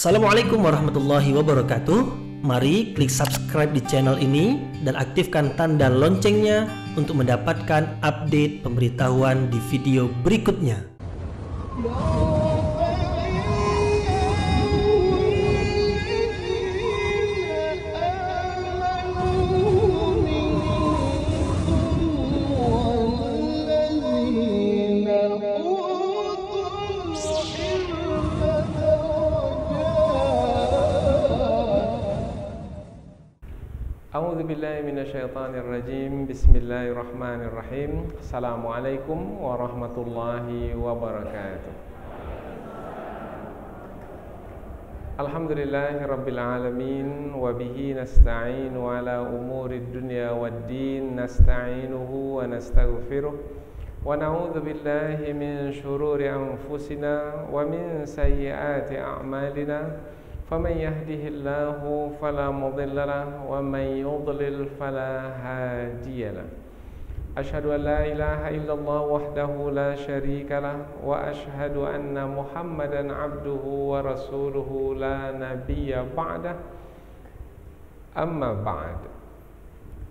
Assalamualaikum warahmatullahi wabarakatuh. Mari klik subscribe di channel ini dan aktifkan tanda loncengnya untuk mendapatkan update pemberitahuan di video berikutnya. A'udzu billahi minasyaitonir rajim. Bismillahirrahmanirrahim. Assalamualaikum warahmatullahi wabarakatuh. Alhamdulillahirabbil alamin wa bihi nasta'inu ala umurid dunya waddin. Nasta'inuhu wa nastaghfiruh wa na'udzu billahi min shururi anfusina wa min sayyiati a'malina. فمن يهده الله فلا مضل له ومن يضلل فلا هادي له أشهد أن لا إله إلا الله وحده لا شريك له وأشهد أن محمدا عبده ورسوله لا نبي بعده أما بعد.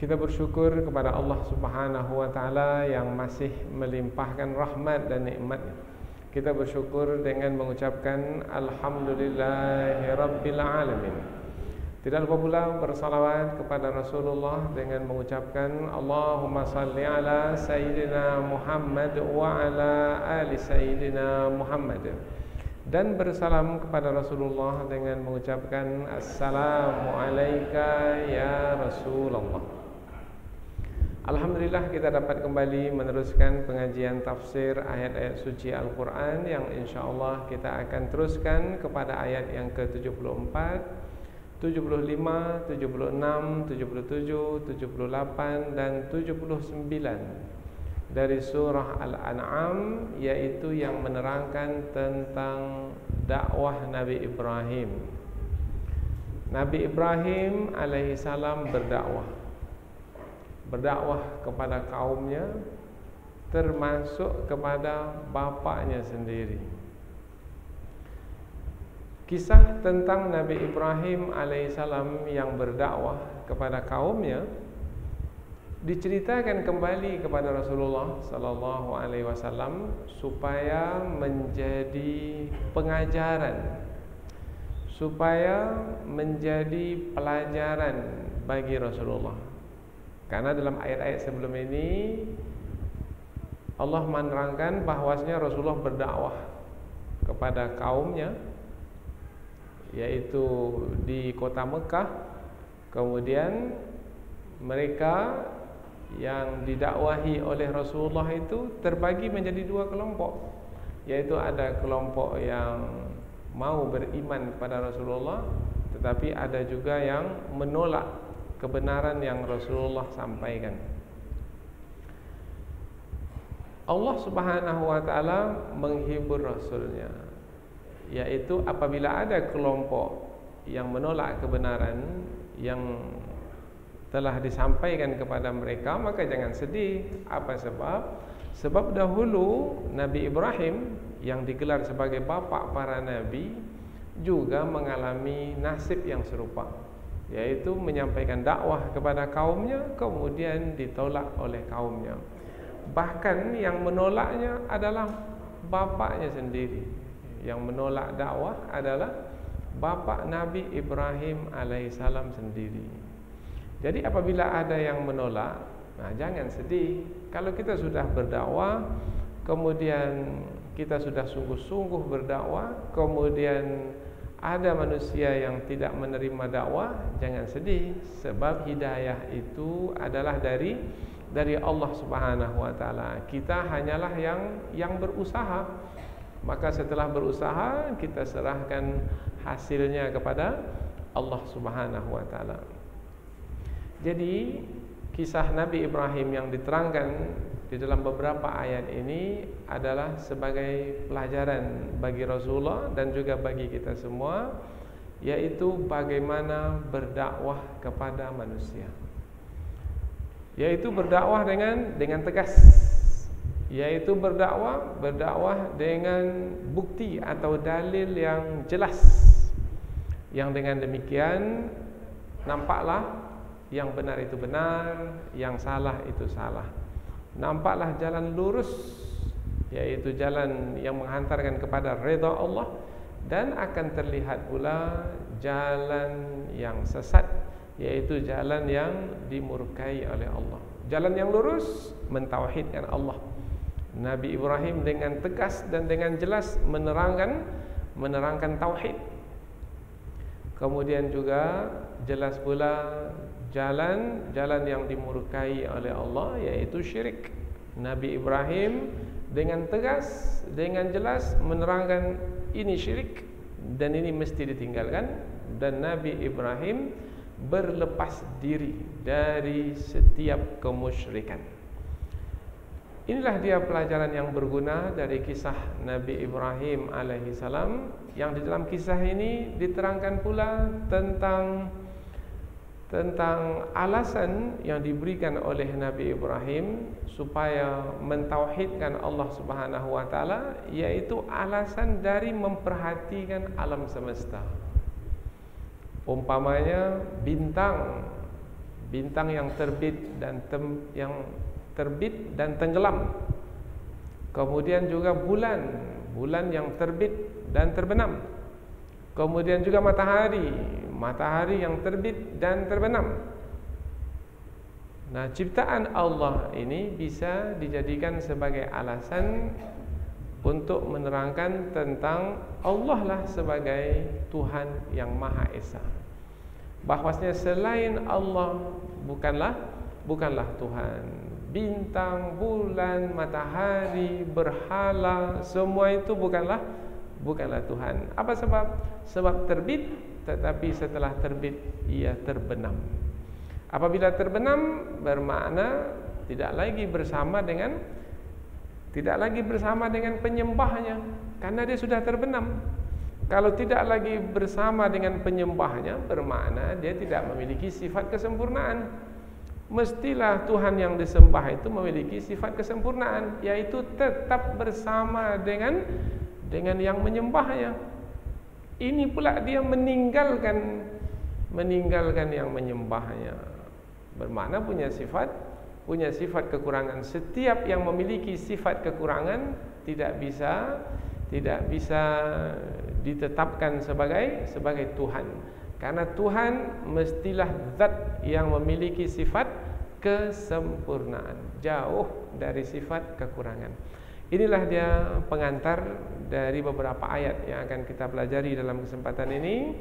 Kita bersyukur kepada Allah Subhanahu wa taala yang masih melimpahkan rahmat dan nikmat-Nya. Kita bersyukur dengan mengucapkan Alhamdulillahirabbil alamin. Tidak lupa pula bersalawat kepada Rasulullah dengan mengucapkan Allahumma salli ala Sayyidina Muhammad wa ala ali Sayyidina Muhammad. Dan bersalam kepada Rasulullah dengan mengucapkan Assalamu alayka ya Rasulullah. Alhamdulillah kita dapat kembali meneruskan pengajian tafsir ayat-ayat suci Al-Quran yang insyaAllah kita akan teruskan kepada ayat yang ke-74, 75, 76, 77, 78 dan 79 dari surah Al-An'am, yaitu yang menerangkan tentang dakwah Nabi Ibrahim. Nabi Ibrahim alaihissalam berdakwah kepada kaumnya, termasuk kepada bapaknya sendiri. Kisah tentang Nabi Ibrahim alaihissalam yang berdakwah kepada kaumnya diceritakan kembali kepada Rasulullah sallallahu alaihi wasallam supaya menjadi pengajaran, supaya menjadi pelajaran bagi Rasulullah. Karena dalam ayat-ayat sebelum ini Allah menerangkan bahwasanya Rasulullah berdakwah kepada kaumnya, yaitu di kota Mekah. Kemudian mereka yang didakwahi oleh Rasulullah itu terbagi menjadi dua kelompok, yaitu ada kelompok yang mau beriman kepada Rasulullah, tetapi ada juga yang menolak kebenaran yang Rasulullah sampaikan. Allah Subhanahu wa taala menghibur Rasulnya, yaitu apabila ada kelompok yang menolak kebenaran yang telah disampaikan kepada mereka, maka jangan sedih. Apa sebab? Sebab dahulu Nabi Ibrahim yang digelar sebagai bapa para nabi juga mengalami nasib yang serupa, yaitu menyampaikan dakwah kepada kaumnya, kemudian ditolak oleh kaumnya. Bahkan yang menolaknya adalah bapaknya sendiri. Yang menolak dakwah adalah bapak Nabi Ibrahim alaihissalam sendiri. Jadi apabila ada yang menolak, jangan sedih. Kalau kita sudah berdakwah, kemudian kita sudah sungguh-sungguh berdakwah, kemudian ada manusia yang tidak menerima dakwah, jangan sedih, sebab hidayah itu adalah dari Allah Subhanahu wa taala. Kita hanyalah yang berusaha. Maka setelah berusaha, kita serahkan hasilnya kepada Allah Subhanahu wa taala. Jadi kisah Nabi Ibrahim yang diterangkan di dalam beberapa ayat ini adalah sebagai pelajaran bagi Rasulullah dan juga bagi kita semua, yaitu bagaimana berdakwah kepada manusia, yaitu berdakwah dengan tegas, yaitu berdakwah dengan bukti atau dalil yang jelas, Yang dengan demikian nampaklah yang benar itu benar, yang salah itu salah. Nampaklah jalan lurus, yaitu jalan yang menghantarkan kepada redha Allah, dan akan terlihat pula jalan yang sesat, yaitu jalan yang dimurkai oleh Allah. Jalan yang lurus mentauhidkan Allah. Nabi Ibrahim dengan tegas dan dengan jelas menerangkan tauhid. Kemudian juga jelas pula jalan yang dimurkai oleh Allah, yaitu syirik. Nabi Ibrahim dengan tegas, dengan jelas menerangkan ini syirik dan ini mesti ditinggalkan, dan Nabi Ibrahim berlepas diri dari setiap kemusyrikan. Inilah dia pelajaran yang berguna dari kisah Nabi Ibrahim alaihissalam, yang di dalam kisah ini diterangkan pula tentang alasan yang diberikan oleh Nabi Ibrahim supaya mentauhidkan Allah Subhanahu wa taala, yaitu alasan dari memperhatikan alam semesta. Umpamanya bintang yang terbit dan tenggelam. Kemudian juga bulan yang terbit dan terbenam. Kemudian juga matahari yang terbit dan terbenam. Nah, ciptaan Allah ini bisa dijadikan sebagai alasan untuk menerangkan tentang Allah lah sebagai Tuhan yang Maha Esa. Bahwasanya selain Allah bukanlah Tuhan. Bintang, bulan, matahari, berhala, semua itu bukanlah Tuhan. Apa sebab? Sebab terbit, tetapi setelah terbit ia terbenam. Apabila terbenam bermakna tidak lagi bersama dengan penyembahnya, karena dia sudah terbenam. Kalau tidak lagi bersama dengan penyembahnya, bermakna dia tidak memiliki sifat kesempurnaan. Mestilah Tuhan yang disembah itu memiliki sifat kesempurnaan, yaitu tetap bersama dengan yang menyembahnya. Ini pula dia meninggalkan yang menyembahnya. Bermakna punya sifat kekurangan. Setiap yang memiliki sifat kekurangan tidak bisa ditetapkan sebagai Tuhan. Karena Tuhan mestilah zat yang memiliki sifat kesempurnaan, jauh dari sifat kekurangan. Inilah dia pengantar dari beberapa ayat yang akan kita pelajari dalam kesempatan ini,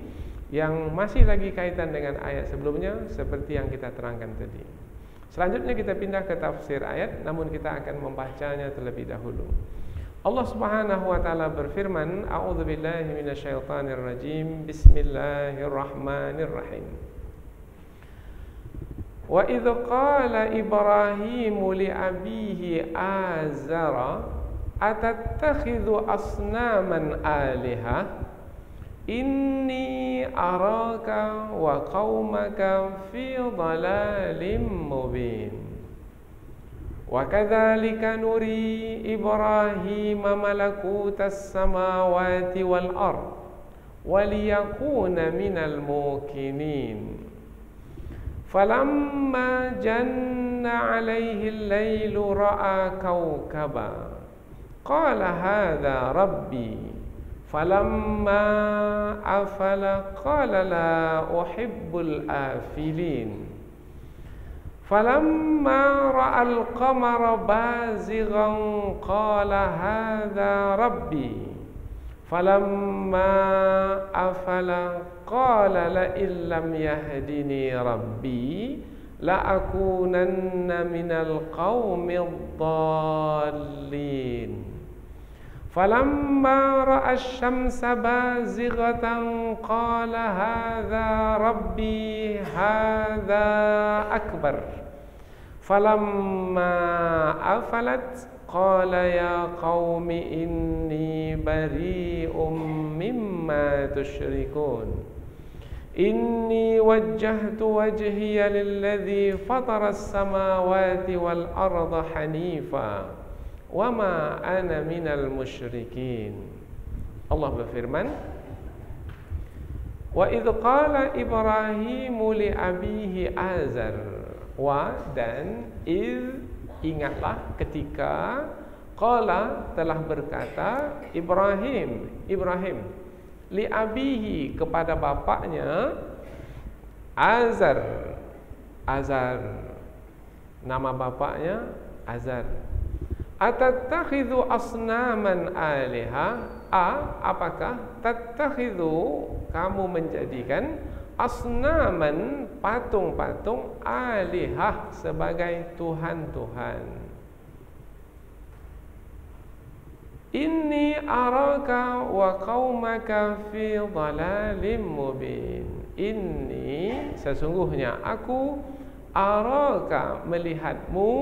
yang masih lagi kaitan dengan ayat sebelumnya seperti yang kita terangkan tadi. Selanjutnya kita pindah ke tafsir ayat, namun kita akan membacanya terlebih dahulu. Allah Subhanahu wa taala berfirman, A'udzubillahi minasyaitonirrajim. Bismillahirrahmanirrahim. Wa idz qala Ibrahimu li abihi Azara atattakhidhu asnaman aliha inni araka wa qaumaka fi dhalalin mubin. Wa kadzalika nuri Ibrahim malakutas samawati wal ard waliyakuna minal muqinin. Falamma janna alaihi al-lailu ra'a kawkaba qala hadha rabbi. Falamma afala qala la uhibbul afilin. Falamma ra'al qamara bazighan qala hadha rabbi. Falamma afala qala la illam yahdini rabbi la akunanna minal qaumid dallin. Falamma ra'a asy-syamsa bazighatan qala hadza rabbi hadza akbar. Falamma afalat qala ya qaumi inni bari'um mimma tusyrikun. Inni wajjahtu wajhiya lilladzi fatara as-samawati wal arda hanifa wa ma ana minal musyrikin. Allah berfirman, Wa idh qala Ibrahimu li abihi Azar. Wa dan ingatlah ketika qala telah berkata Ibrahim li abihi kepada bapaknya Azar. Nama bapaknya Azar. Atattakhidhu asnaman aliha. Apakah tattakhidhu kamu menjadikan asnaman patung-patung alihah sebagai tuhan-tuhan. Inni araka wa qaumaka fi dhalalim mubin. Inni sesungguhnya aku araka melihatmu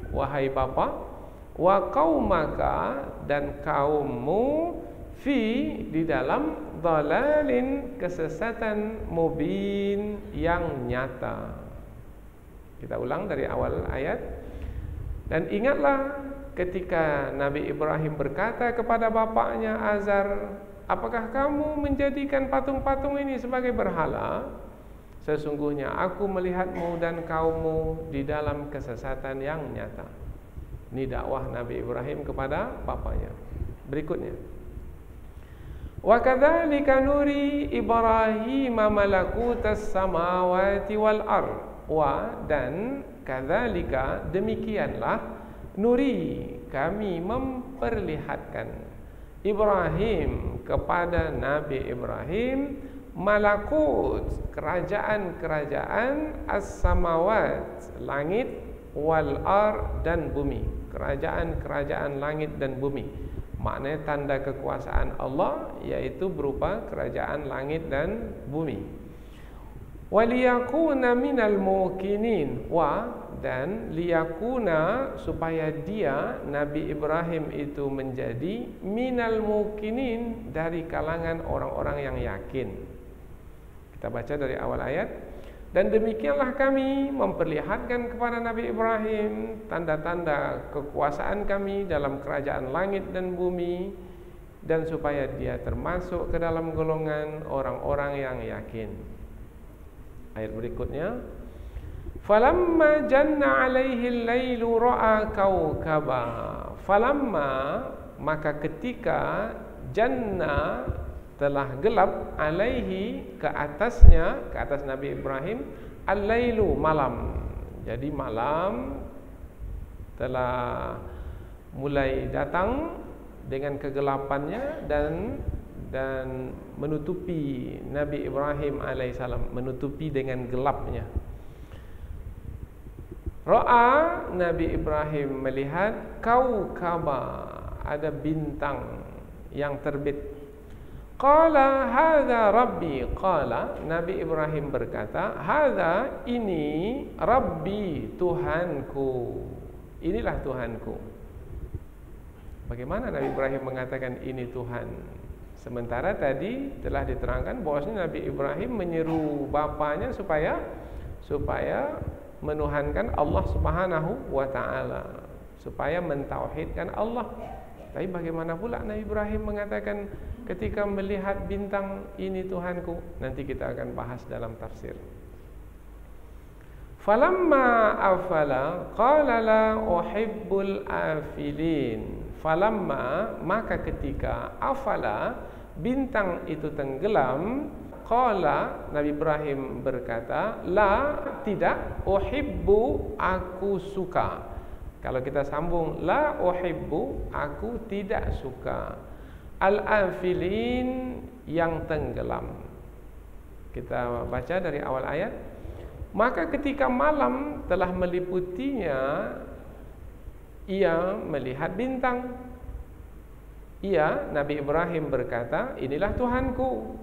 wahai bapa, wa qaumaka dan kaummu di dalam dhalalin kesesatan mubin yang nyata. Kita ulang dari awal ayat. Dan ingatlah ketika Nabi Ibrahim berkata kepada bapaknya Azar, apakah kamu menjadikan patung-patung ini sebagai berhala? Sesungguhnya aku melihatmu dan kaummu di dalam kesesatan yang nyata. Ini dakwah Nabi Ibrahim kepada bapaknya. Berikutnya, wa kadzalika nuri Ibrahim malakutas samawati wal ard. Wa dan kadzalika demikianlah nuri kami memperlihatkan Ibrahim kepada Nabi Ibrahim malakut kerajaan-kerajaan as-samawat langit wal ard dan bumi. Kerajaan-kerajaan langit dan bumi, maknanya tanda kekuasaan Allah, yaitu berupa kerajaan langit dan bumi. Waliyakuna minal muqinin. Dan liyakuna supaya dia Nabi Ibrahim itu menjadi minal muqinin dari kalangan orang-orang yang yakin. Kita baca dari awal ayat. Dan demikianlah kami memperlihatkan kepada Nabi Ibrahim tanda-tanda kekuasaan kami dalam kerajaan langit dan bumi, dan supaya dia termasuk ke dalam golongan orang-orang yang yakin. Ayat berikutnya, falamma janna alaihi al-lailu ra'a kawkaba. Falamma maka ketika janna telah gelap alaihi ke atasnya, ke atas Nabi Ibrahim, al-lailu malam. Jadi malam telah mulai datang dengan kegelapannya dan menutupi Nabi Ibrahim alaihissalam, menutupi dengan gelapnya. Ra'a Nabi Ibrahim melihat kaukaba, ada bintang yang terbit. Qala hadza rabbi. Qala Nabi Ibrahim berkata, hadza ini rabbi, Tuhanku. Inilah Tuhanku. Bagaimana Nabi Ibrahim mengatakan ini Tuhan? Sementara tadi telah diterangkan bahwasanya Nabi Ibrahim menyeru bapaknya supaya menuhankan Allah Subhanahu wa taala, supaya mentauhidkan Allah. Tapi bagaimana pula Nabi Ibrahim mengatakan ketika melihat bintang, ini Tuhanku? Nanti kita akan bahas dalam tafsir. Falamma afala qala la uhibbul afilin. Falamma maka ketika afala bintang itu tenggelam, qala Nabi Ibrahim berkata, la tidak, uhibbu aku suka. Kalau kita sambung, la uhibbu aku tidak suka, al-afilin yang tenggelam. Kita baca dari awal ayat. Maka ketika malam telah meliputinya, ia melihat bintang. Ia, Nabi Ibrahim berkata, inilah Tuhanku.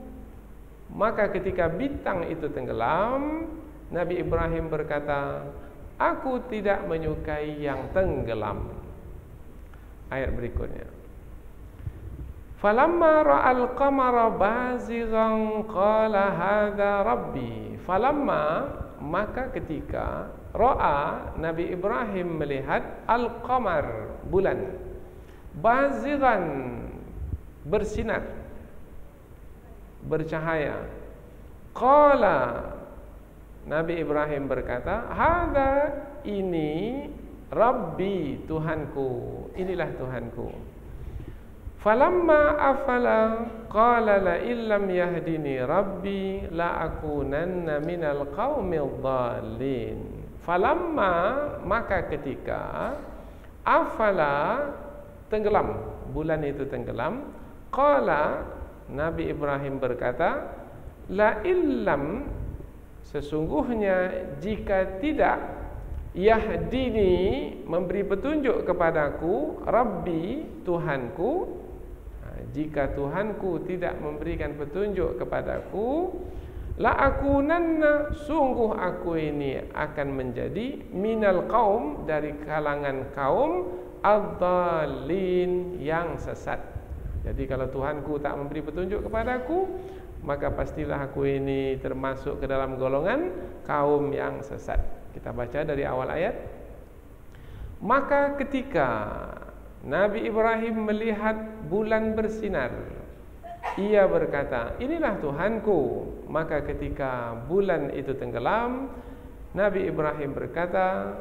Maka ketika bintang itu tenggelam, Nabi Ibrahim berkata, aku tidak menyukai yang tenggelam. Ayat berikutnya. Falamma ra'al qamara bazighan qala hadza rabbi. Falamma maka ketika ra'a Nabi Ibrahim melihat al-qamar bulan bazighan bersinar. bercahaya. Qala, Nabi Ibrahim berkata, hadza, ini Rabbi, Tuhanku, inilah Tuhanku. Falamma afala qala la illam yahdini Rabbi la akunanna minal qaumil dhalin. Falamma, maka ketika, afala, tenggelam, bulan itu tenggelam, qala, Nabi Ibrahim berkata, la illam, sesungguhnya jika tidak, yahdini, memberi petunjuk kepadaku, Rabbi, Tuhanku, jika Tuhanku tidak memberikan petunjuk kepadaku, la akunanna, sungguh aku ini akan menjadi minal qaum, dari kalangan kaum ad-dhalin, yang sesat. Jadi kalau Tuhanku tak memberi petunjuk kepadaku, maka pastilah aku ini termasuk ke dalam golongan kaum yang sesat. Kita baca dari awal ayat. Maka ketika Nabi Ibrahim melihat bulan bersinar, ia berkata, inilah Tuhanku. Maka ketika bulan itu tenggelam, Nabi Ibrahim berkata,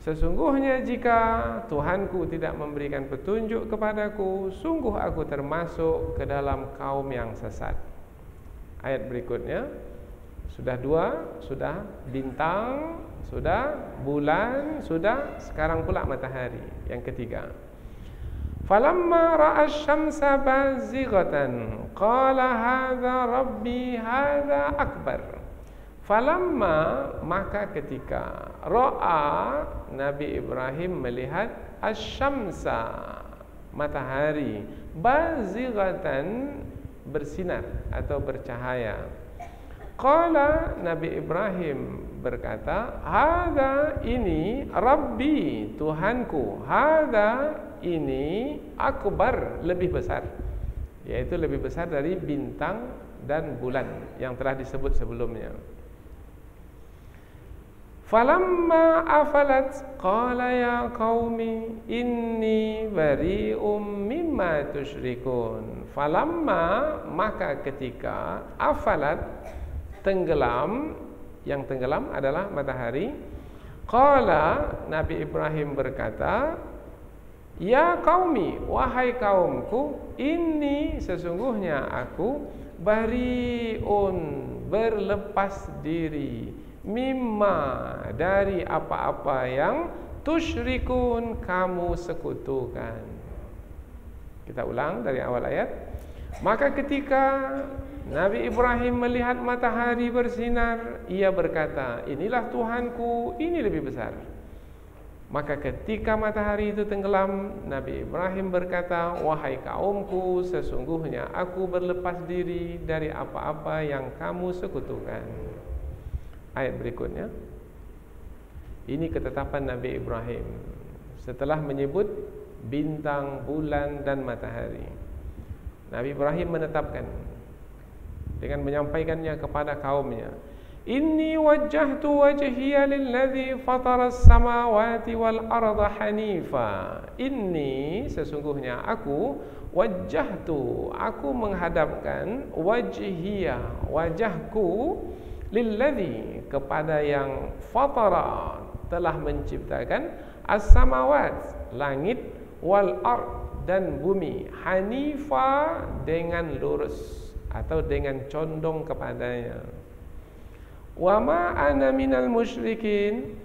sesungguhnya jika Tuhanku tidak memberikan petunjuk kepadaku, sungguh aku termasuk ke dalam kaum yang sesat. Ayat berikutnya, sudah dua, sudah bintang, sudah bulan, sudah sekarang pula matahari. Yang ketiga, falamma ra'a asy-syamsa bazighatan qala hadza rabbi hadza akbar. Falamma, maka ketika, ra'a, Nabi Ibrahim melihat, asy-syamsa, matahari, bazighatan, bersinar atau bercahaya. Qala, Nabi Ibrahim berkata, hadza, ini Rabbi, Tuhanku, hadza, ini akbar, lebih besar, yaitu lebih besar dari bintang dan bulan yang telah disebut sebelumnya. Falamma afalat qala ya qaumi inni bari'um mimma tusyrikun. Falamma, maka ketika, afalat, tenggelam, yang tenggelam adalah matahari. Qala, Nabi Ibrahim berkata, ya qaumi, wahai kaumku, ini sesungguhnya aku, bari'un, berlepas diri, mimma, dari apa-apa yang tusyrikun, kamu sekutukan. Kita ulang dari awal ayat. Maka ketika Nabi Ibrahim melihat matahari bersinar, ia berkata, inilah Tuhanku, ini lebih besar. Maka ketika matahari itu tenggelam, Nabi Ibrahim berkata, wahai kaumku, sesungguhnya aku berlepas diri dari apa-apa yang kamu sekutukan. Ayat berikutnya, ini ketetapan Nabi Ibrahim setelah menyebut bintang, bulan dan matahari. Nabi Ibrahim menetapkan dengan menyampaikannya kepada kaumnya, inni wajjahtu wajhiya lilladzi fataras samawati wal arda hanifa. Inni, sesungguhnya aku, wajjahtu, aku menghadapkan, wajhiya, wajahku, lilladzi, kepada yang fatara, telah menciptakan, as-samawat, langit, wal ard, dan bumi, hanifa, dengan lurus atau dengan condong kepadanya. Wa ma ana minal musyrikin,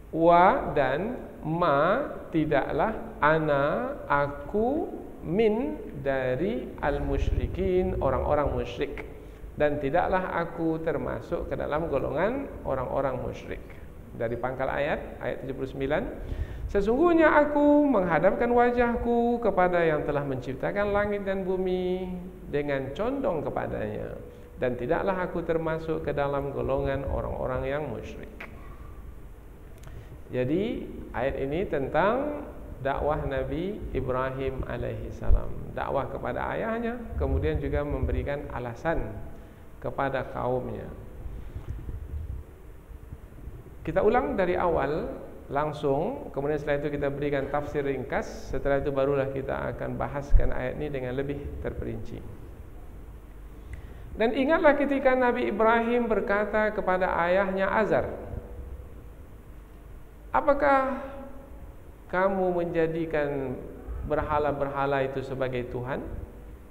wa, dan ma, tidaklah, ana, aku, min, dari al-musyrikin, orang-orang musyrik, dan tidaklah aku termasuk ke dalam golongan orang-orang musyrik. Dari pangkal ayat 79, sesungguhnya aku menghadapkan wajahku kepada yang telah menciptakan langit dan bumi dengan condong kepadanya, dan tidaklah aku termasuk ke dalam golongan orang-orang yang musyrik. Jadi ayat ini tentang dakwah Nabi Ibrahim alaihissalam, dakwah kepada ayahnya, kemudian juga memberikan alasan kepada kaumnya. Kita ulang dari awal langsung, kemudian setelah itu kita berikan tafsir ringkas. Setelah itu barulah kita akan bahaskan ayat ini dengan lebih terperinci. Dan ingatlah ketika Nabi Ibrahim berkata kepada ayahnya Azar, apakah kamu menjadikan berhala-berhala itu sebagai Tuhan?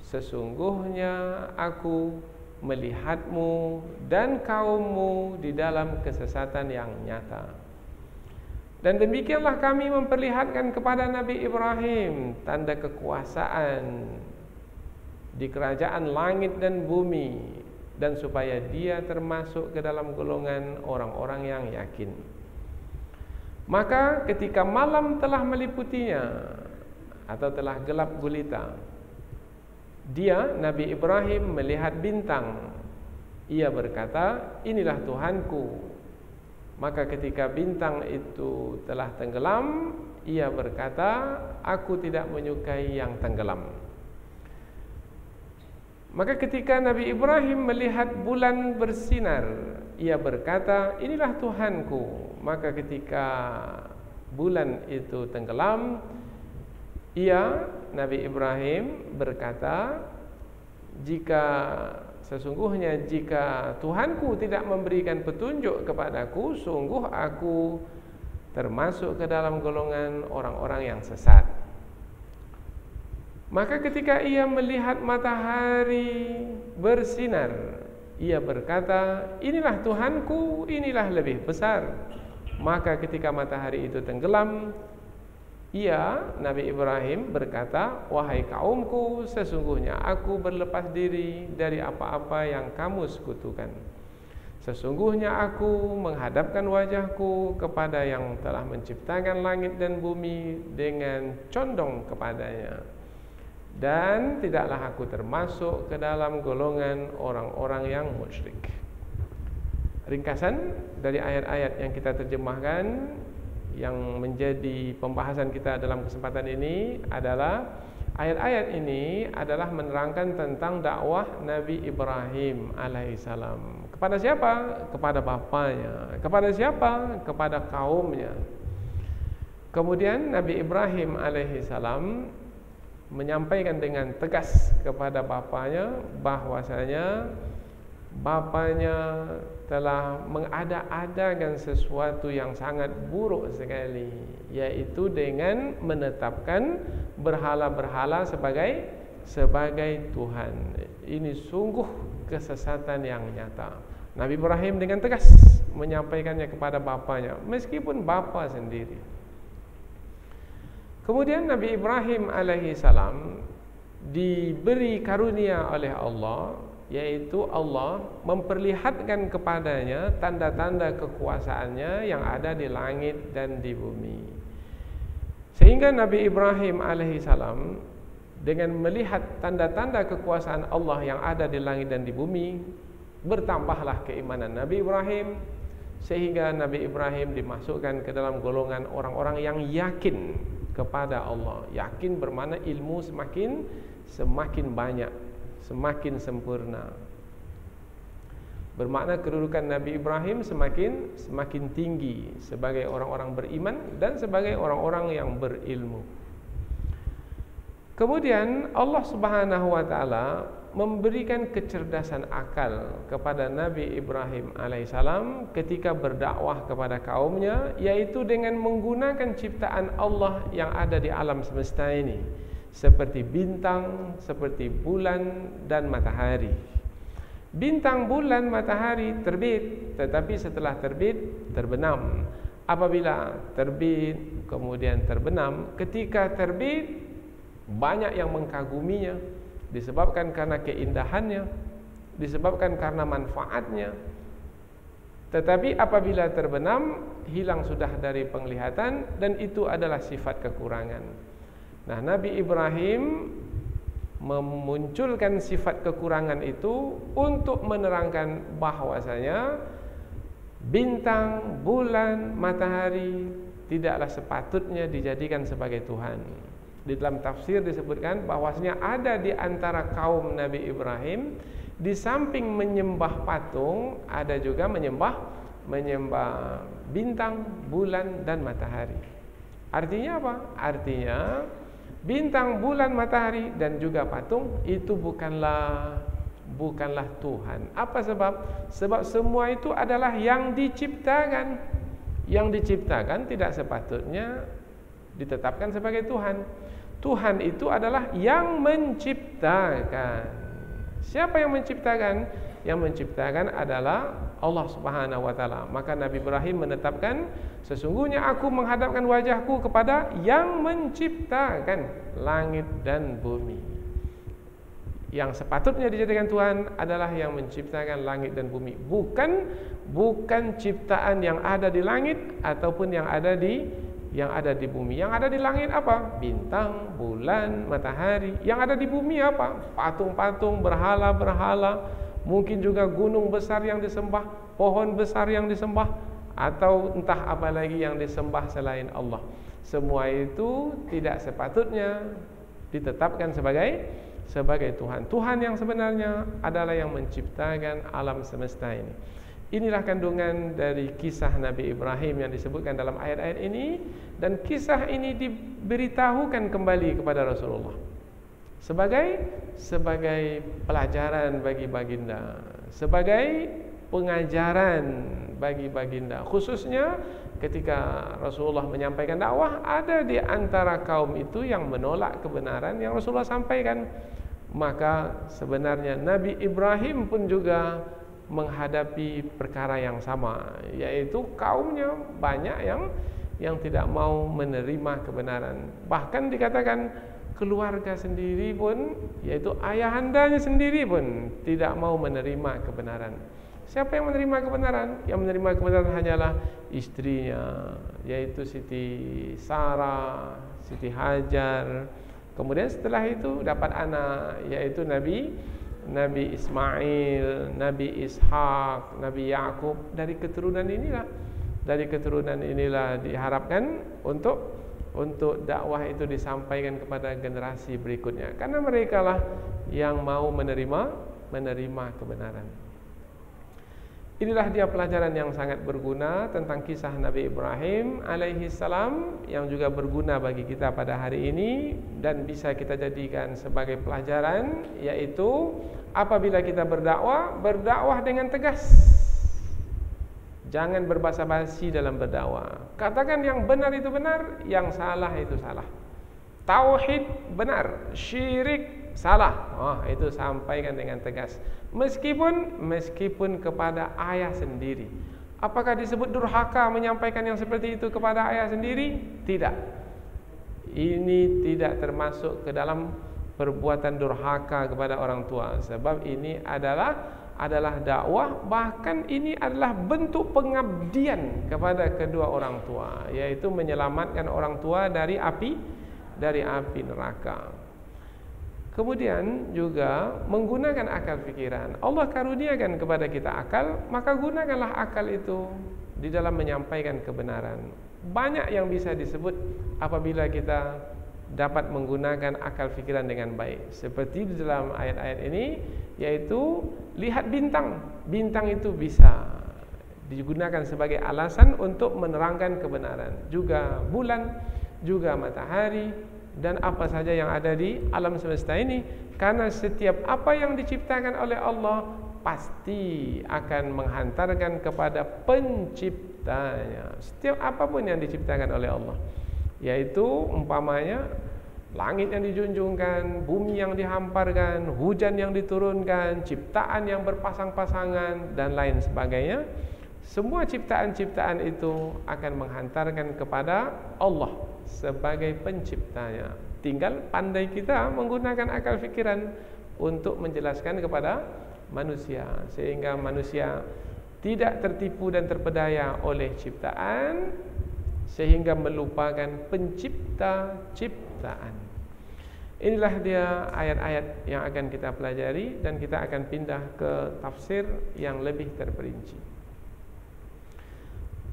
Sesungguhnya aku melihatmu dan kaummu di dalam kesesatan yang nyata. Dan demikianlah kami memperlihatkan kepada Nabi Ibrahim tanda kekuasaan di kerajaan langit dan bumi, dan supaya dia termasuk ke dalam golongan orang-orang yang yakin. Maka ketika malam telah meliputinya atau telah gelap gulita, dia, Nabi Ibrahim, melihat bintang. Ia berkata, inilah Tuhanku. Maka ketika bintang itu telah tenggelam, ia berkata, aku tidak menyukai yang tenggelam. Maka ketika Nabi Ibrahim melihat bulan bersinar, ia berkata, inilah Tuhanku. Maka ketika bulan itu tenggelam, ia, Nabi Ibrahim, berkata, sesungguhnya jika Tuhanku tidak memberikan petunjuk kepadaku, sungguh aku termasuk ke dalam golongan orang-orang yang sesat. Maka ketika ia melihat matahari bersinar, ia berkata, inilah Tuhanku, inilah lebih besar. Maka ketika matahari itu tenggelam, ia, Nabi Ibrahim, berkata, wahai kaumku, sesungguhnya aku berlepas diri dari apa-apa yang kamu sekutukan. Sesungguhnya aku menghadapkan wajahku kepada yang telah menciptakan langit dan bumi dengan condong kepadanya. Dan tidaklah aku termasuk ke dalam golongan orang-orang yang musyrik. Ringkasan dari ayat-ayat yang kita terjemahkan, yang menjadi pembahasan kita dalam kesempatan ini adalah, ayat-ayat ini adalah menerangkan tentang dakwah Nabi Ibrahim alaihissalam. Kepada siapa? Kepada bapaknya. Kepada siapa? Kepada kaumnya. Kemudian Nabi Ibrahim alaihissalam menyampaikan dengan tegas kepada bapaknya bahwasanya bapaknya telah mengada-adakan sesuatu yang sangat buruk sekali, yaitu dengan menetapkan berhala-berhala sebagai Tuhan. Ini sungguh kesesatan yang nyata. Nabi Ibrahim dengan tegas menyampaikannya kepada bapaknya, meskipun bapa sendiri. Kemudian Nabi Ibrahim alaihissalam diberi karunia oleh Allah, yaitu Allah memperlihatkan kepadanya tanda-tanda kekuasaannya yang ada di langit dan di bumi. Sehingga Nabi Ibrahim alaihissalam dengan melihat tanda-tanda kekuasaan Allah yang ada di langit dan di bumi, bertambahlah keimanan Nabi Ibrahim, sehingga Nabi Ibrahim dimasukkan ke dalam golongan orang-orang yang yakin kepada Allah. Yakin bermakna ilmu semakin banyak, semakin sempurna. Bermakna kedudukan Nabi Ibrahim semakin tinggi sebagai orang-orang beriman dan sebagai orang-orang yang berilmu. Kemudian Allah Subhanahu wa taala memberikan kecerdasan akal kepada Nabi Ibrahim alaihissalam ketika berdakwah kepada kaumnya, yaitu dengan menggunakan ciptaan Allah yang ada di alam semesta ini, seperti bintang, seperti bulan dan matahari. Bintang, bulan, matahari terbit, tetapi setelah terbit terbenam. Apabila terbit kemudian terbenam, ketika terbit banyak yang mengkaguminya, disebabkan karena keindahannya, disebabkan karena manfaatnya. Tetapi apabila terbenam, hilang sudah dari penglihatan, dan itu adalah sifat kekurangan. Nah, Nabi Ibrahim memunculkan sifat kekurangan itu untuk menerangkan bahwasanya bintang, bulan, matahari tidaklah sepatutnya dijadikan sebagai Tuhan. Di dalam tafsir disebutkan bahwasanya ada di antara kaum Nabi Ibrahim, di samping menyembah patung, ada juga menyembah bintang, bulan dan matahari. Artinya apa? Artinya bintang, bulan, matahari dan juga patung itu bukanlah bukanlah Tuhan. Apa sebab? Sebab semua itu adalah yang diciptakan. Yang diciptakan tidak sepatutnya ditetapkan sebagai Tuhan. Tuhan itu adalah yang menciptakan. Siapa yang menciptakan? Yang menciptakan adalah Allah Subhanahu wa taala. Maka Nabi Ibrahim menetapkan, sesungguhnya aku menghadapkan wajahku kepada yang menciptakan langit dan bumi. Yang sepatutnya dijadikan Tuhan adalah yang menciptakan langit dan bumi, bukan ciptaan yang ada di langit ataupun yang ada di bumi. Yang ada di langit apa? Bintang, bulan, matahari. Yang ada di bumi apa? Patung-patung, berhala-berhala, mungkin juga gunung besar yang disembah, pohon besar yang disembah, atau entah apa lagi yang disembah selain Allah. Semua itu tidak sepatutnya ditetapkan sebagai Tuhan. Tuhan yang sebenarnya adalah yang menciptakan alam semesta ini. Inilah kandungan dari kisah Nabi Ibrahim yang disebutkan dalam ayat-ayat ini, dan kisah ini diberitahukan kembali kepada Rasulullah sebagai pelajaran bagi baginda, sebagai pengajaran bagi baginda, khususnya ketika Rasulullah menyampaikan dakwah, ada di antara kaum itu yang menolak kebenaran yang Rasulullah sampaikan. Maka sebenarnya Nabi Ibrahim pun juga menghadapi perkara yang sama, yaitu kaumnya banyak yang tidak mau menerima kebenaran. Bahkan dikatakan keluarga sendiri pun, yaitu ayahandanya sendiri pun tidak mau menerima kebenaran. Siapa yang menerima kebenaran? Yang menerima kebenaran hanyalah istrinya, yaitu Siti Sarah, Siti Hajar. Kemudian setelah itu dapat anak, yaitu Nabi Ismail, Nabi Ishak, Nabi Yakub. Dari keturunan inilah diharapkan untuk dakwah itu disampaikan kepada generasi berikutnya, karena mereka lah yang mau menerima kebenaran. Inilah dia pelajaran yang sangat berguna tentang kisah Nabi Ibrahim alaihi salam, yang juga berguna bagi kita pada hari ini dan bisa kita jadikan sebagai pelajaran, yaitu apabila kita berdakwah dengan tegas. Jangan berbasa-basi dalam berdakwah. Katakan yang benar itu benar, yang salah itu salah. Tauhid benar, syirik salah. Itu sampaikan dengan tegas. Meskipun kepada ayah sendiri. Apakah disebut durhaka menyampaikan yang seperti itu kepada ayah sendiri? Tidak. Ini tidak termasuk ke dalam perbuatan durhaka kepada orang tua, sebab ini adalah dakwah, bahkan ini adalah bentuk pengabdian kepada kedua orang tua, yaitu menyelamatkan orang tua dari api neraka. Kemudian juga menggunakan akal pikiran. Allah karuniakan kepada kita akal, maka gunakanlah akal itu di dalam menyampaikan kebenaran. Banyak yang bisa disebut apabila kita dapat menggunakan akal pikiran dengan baik. Seperti di dalam ayat-ayat ini, yaitu lihat bintang. Bintang itu bisa digunakan sebagai alasan untuk menerangkan kebenaran. Juga bulan, juga matahari, dan apa saja yang ada di alam semesta ini. Karena setiap apa yang diciptakan oleh Allah pasti akan menghantarkan kepada penciptanya. Setiap apapun yang diciptakan oleh Allah, yaitu umpamanya langit yang dijunjungkan, bumi yang dihamparkan, hujan yang diturunkan, ciptaan yang berpasang-pasangan, dan lain sebagainya. Semua ciptaan-ciptaan itu akan menghantarkan kepada Allah sebagai penciptanya. Tinggal pandai kita menggunakan akal fikiran untuk menjelaskan kepada manusia, sehingga manusia tidak tertipu dan terpedaya oleh ciptaan, sehingga melupakan pencipta ciptaan. Inilah dia ayat-ayat yang akan kita pelajari, dan kita akan pindah ke tafsir yang lebih terperinci.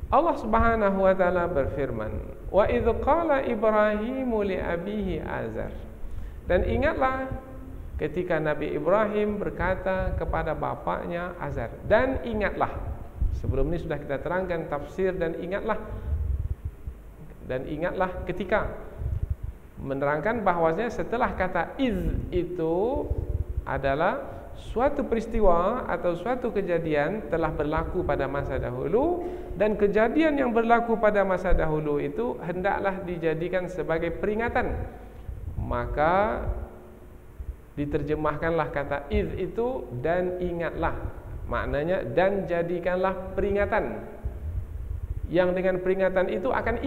Allah Subhanahu wa taala berfirman, "Wa idz qala Ibrahimu li abihi Azar." Dan ingatlah ketika Nabi Ibrahim berkata kepada bapaknya Azar. Dan ingatlah, sebelum ini sudah kita terangkan tafsir dan ingatlah ketika menerangkan bahwasanya setelah kata iz itu adalah suatu peristiwa atau suatu kejadian telah berlaku pada masa dahulu, dan kejadian yang berlaku pada masa dahulu itu hendaklah dijadikan sebagai peringatan. Maka diterjemahkanlah kata iz itu dan ingatlah. Maknanya dan jadikanlah peringatan. Yang dengan peringatan itu akan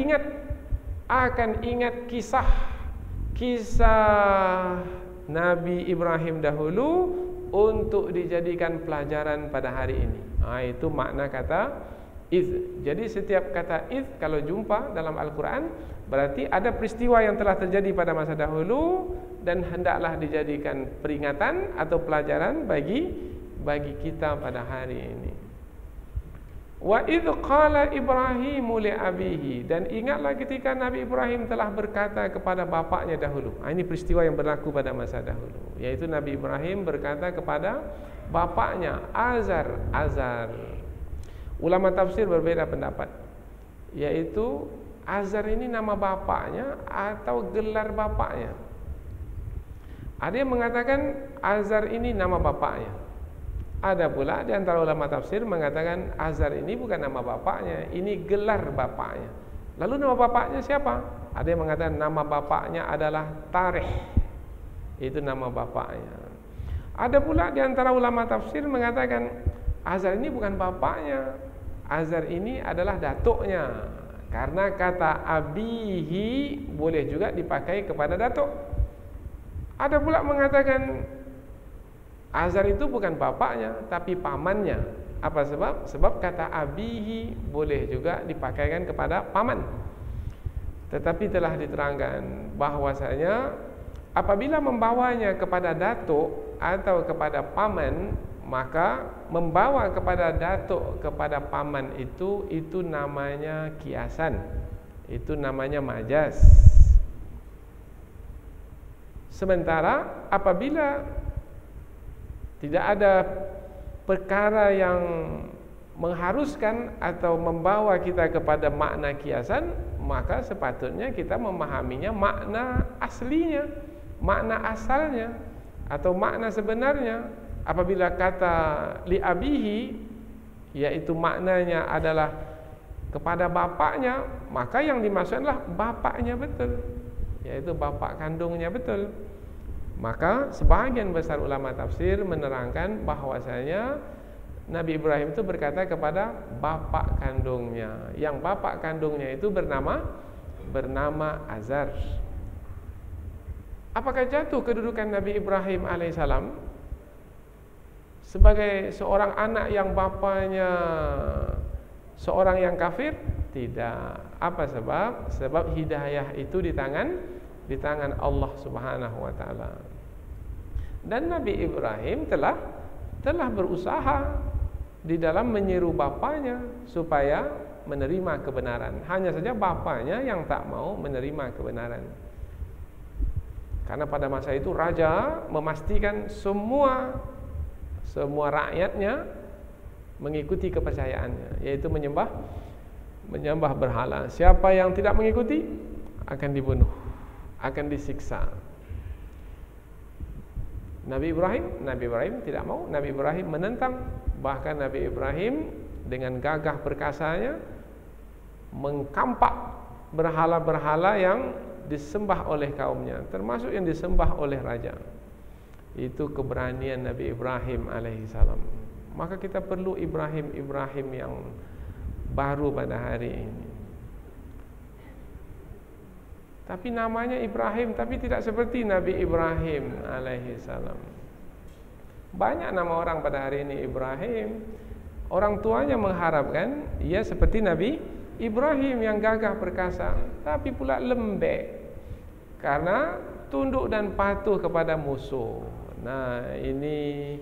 ingat kisah Nabi Ibrahim dahulu untuk dijadikan pelajaran pada hari ini. Itu makna kata iz. Jadi setiap kata iz kalau jumpa dalam Al-Quran berarti ada peristiwa yang telah terjadi pada masa dahulu dan hendaklah dijadikan peringatan atau pelajaran bagi kita pada hari ini. Wa idh qala Ibrahimu li abihi, dan ingatlah ketika Nabi Ibrahim telah berkata kepada bapaknya dahulu. Ini peristiwa yang berlaku pada masa dahulu, yaitu Nabi Ibrahim berkata kepada bapaknya Azar. Ulama tafsir berbeda pendapat, yaitu Azar ini nama bapaknya atau gelar bapaknya. Ada yang mengatakan Azar ini nama bapaknya. Ada pula di antara ulama tafsir mengatakan Azar ini bukan nama bapaknya, ini gelar bapaknya. Lalu nama bapaknya siapa? Ada yang mengatakan nama bapaknya adalah Tarih. Itu nama bapaknya. Ada pula di antara ulama tafsir mengatakan Azar ini bukan bapaknya, Azar ini adalah datuknya. Karena kata abihi boleh juga dipakai kepada datuk. Ada pula mengatakan Azar itu bukan bapaknya tapi pamannya. Apa sebab? Sebab kata abihi boleh juga dipakaikan kepada paman. Tetapi telah diterangkan bahwasanya apabila membawanya kepada datuk atau kepada paman, maka membawa kepada datuk kepada paman itu namanya kiasan. Itu namanya majaz. Sementara apabila tidak ada perkara yang mengharuskan atau membawa kita kepada makna kiasan, maka sepatutnya kita memahaminya makna aslinya, makna asalnya atau makna sebenarnya. Apabila kata li abihi, yaitu maknanya adalah kepada bapaknya, maka yang dimaksud adalah bapaknya betul, yaitu bapak kandungnya betul. Maka sebahagian besar ulama tafsir menerangkan bahwasanya Nabi Ibrahim itu berkata kepada bapak kandungnya, yang bapak kandungnya itu bernama Azar. Apakah jatuh kedudukan Nabi Ibrahim alaihissalam sebagai seorang anak yang bapaknya seorang yang kafir? Tidak. Apa sebab? Sebab hidayah itu di tangan Allah Subhanahu wa taala. Dan Nabi Ibrahim telah berusaha di dalam menyeru bapaknya supaya menerima kebenaran. Hanya saja bapaknya yang tak mau menerima kebenaran. Karena pada masa itu raja memastikan semua rakyatnya mengikuti kepercayaannya, yaitu menyembah berhala. Siapa yang tidak mengikuti akan dibunuh, akan disiksa. Nabi Ibrahim tidak mau. Nabi Ibrahim menentang. Bahkan Nabi Ibrahim dengan gagah perkasanya mengkampak berhala-berhala yang disembah oleh kaumnya, termasuk yang disembah oleh raja. Itu keberanian Nabi Ibrahim alaihissalam. Maka kita perlu Ibrahim yang baru pada hari ini. Tapi namanya Ibrahim, tapi tidak seperti Nabi Ibrahim alaihissalam. Banyak nama orang pada hari ini Ibrahim. Orang tuanya mengharapkan ia seperti Nabi Ibrahim yang gagah perkasa, tapi pula lembek karena tunduk dan patuh kepada musuh. Nah, ini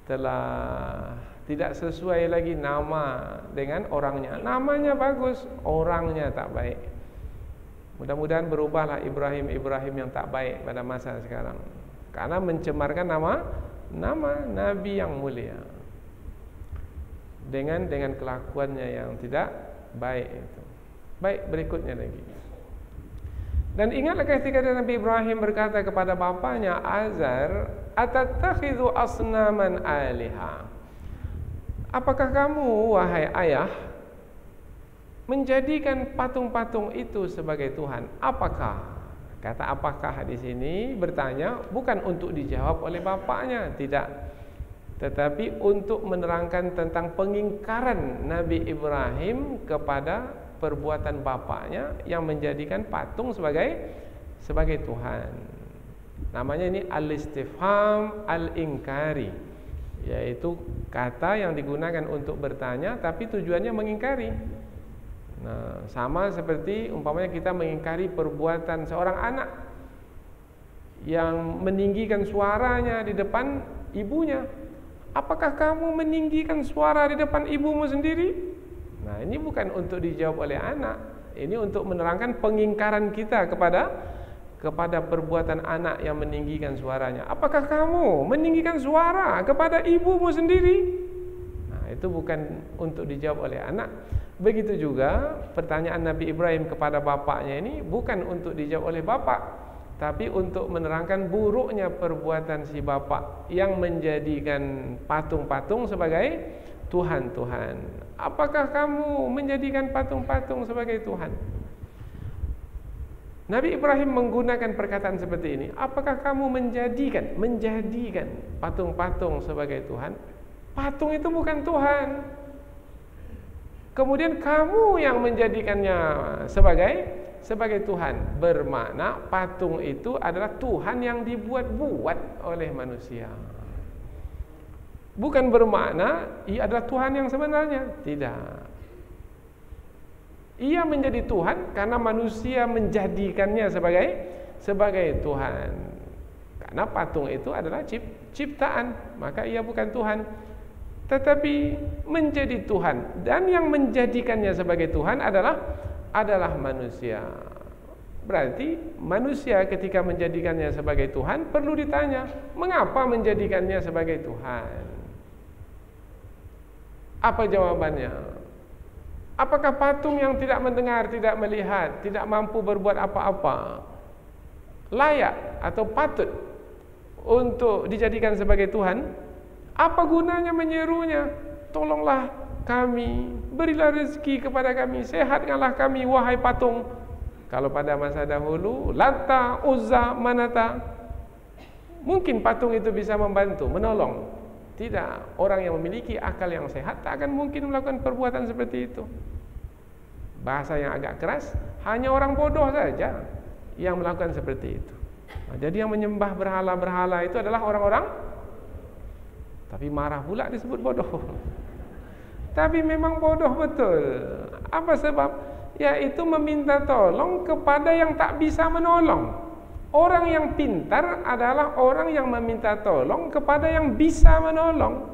telah tidak sesuai lagi nama dengan orangnya. Namanya bagus, orangnya tak baik. Mudah-mudahan berubahlah Ibrahim yang tak baik pada masa sekarang, karena mencemarkan nama Nabi yang mulia dengan kelakuannya yang tidak baik itu. Baik, berikutnya lagi. Dan ingatlah ketika Nabi Ibrahim berkata kepada bapaknya Azar, "Atattakhidhu asnaman aliha?" Apakah kamu, wahai ayah, menjadikan patung-patung itu sebagai Tuhan? Apakah? Kata apakah di sini bertanya bukan untuk dijawab oleh bapaknya, tidak. Tetapi untuk menerangkan tentang pengingkaran Nabi Ibrahim kepada perbuatan bapaknya yang menjadikan patung sebagai Tuhan. Namanya ini al-istifham al-inkari, yaitu kata yang digunakan untuk bertanya tapi tujuannya mengingkari. Nah, sama seperti umpamanya kita mengingkari perbuatan seorang anak yang meninggikan suaranya di depan ibunya. Apakah kamu meninggikan suara di depan ibumu sendiri? Nah, ini bukan untuk dijawab oleh anak. Ini untuk menerangkan pengingkaran kita kepada perbuatan anak yang meninggikan suaranya. Apakah kamu meninggikan suara kepada ibumu sendiri? Nah, itu bukan untuk dijawab oleh anak. Begitu juga pertanyaan Nabi Ibrahim kepada bapaknya ini bukan untuk dijawab oleh bapak, tapi untuk menerangkan buruknya perbuatan si bapak yang menjadikan patung-patung sebagai Tuhan-Tuhan. Apakah kamu menjadikan patung-patung sebagai Tuhan? Nabi Ibrahim menggunakan perkataan seperti ini. Apakah kamu menjadikan patung-patung sebagai Tuhan? Patung itu bukan Tuhan. Kemudian kamu yang menjadikannya sebagai Tuhan. Bermakna patung itu adalah Tuhan yang dibuat-buat oleh manusia. Bukan bermakna ia adalah Tuhan yang sebenarnya. Tidak. Ia menjadi Tuhan karena manusia menjadikannya sebagai Tuhan. Karena patung itu adalah ciptaan, maka ia bukan Tuhan. Tetapi menjadi Tuhan, dan yang menjadikannya sebagai Tuhan adalah manusia. Berarti manusia ketika menjadikannya sebagai Tuhan perlu ditanya, mengapa menjadikannya sebagai Tuhan? Apa jawabannya? Apakah patung yang tidak mendengar, tidak melihat, tidak mampu berbuat apa-apa layak atau patut untuk dijadikan sebagai Tuhan? Apa gunanya menyerunya? Tolonglah kami, berilah rezeki kepada kami, sehatkanlah kami wahai patung. Kalau pada masa dahulu Lata, Uzza, Manata, mungkin patung itu bisa membantu, menolong. Tidak, orang yang memiliki akal yang sehat tak akan mungkin melakukan perbuatan seperti itu. Bahasa yang agak keras, hanya orang bodoh saja yang melakukan seperti itu. Nah, jadi yang menyembah berhala-berhala itu adalah orang-orang, tapi marah pula disebut bodoh. Tapi memang bodoh betul. Apa sebab? Yaitu meminta tolong kepada yang tak bisa menolong. Orang yang pintar adalah orang yang meminta tolong kepada yang bisa menolong.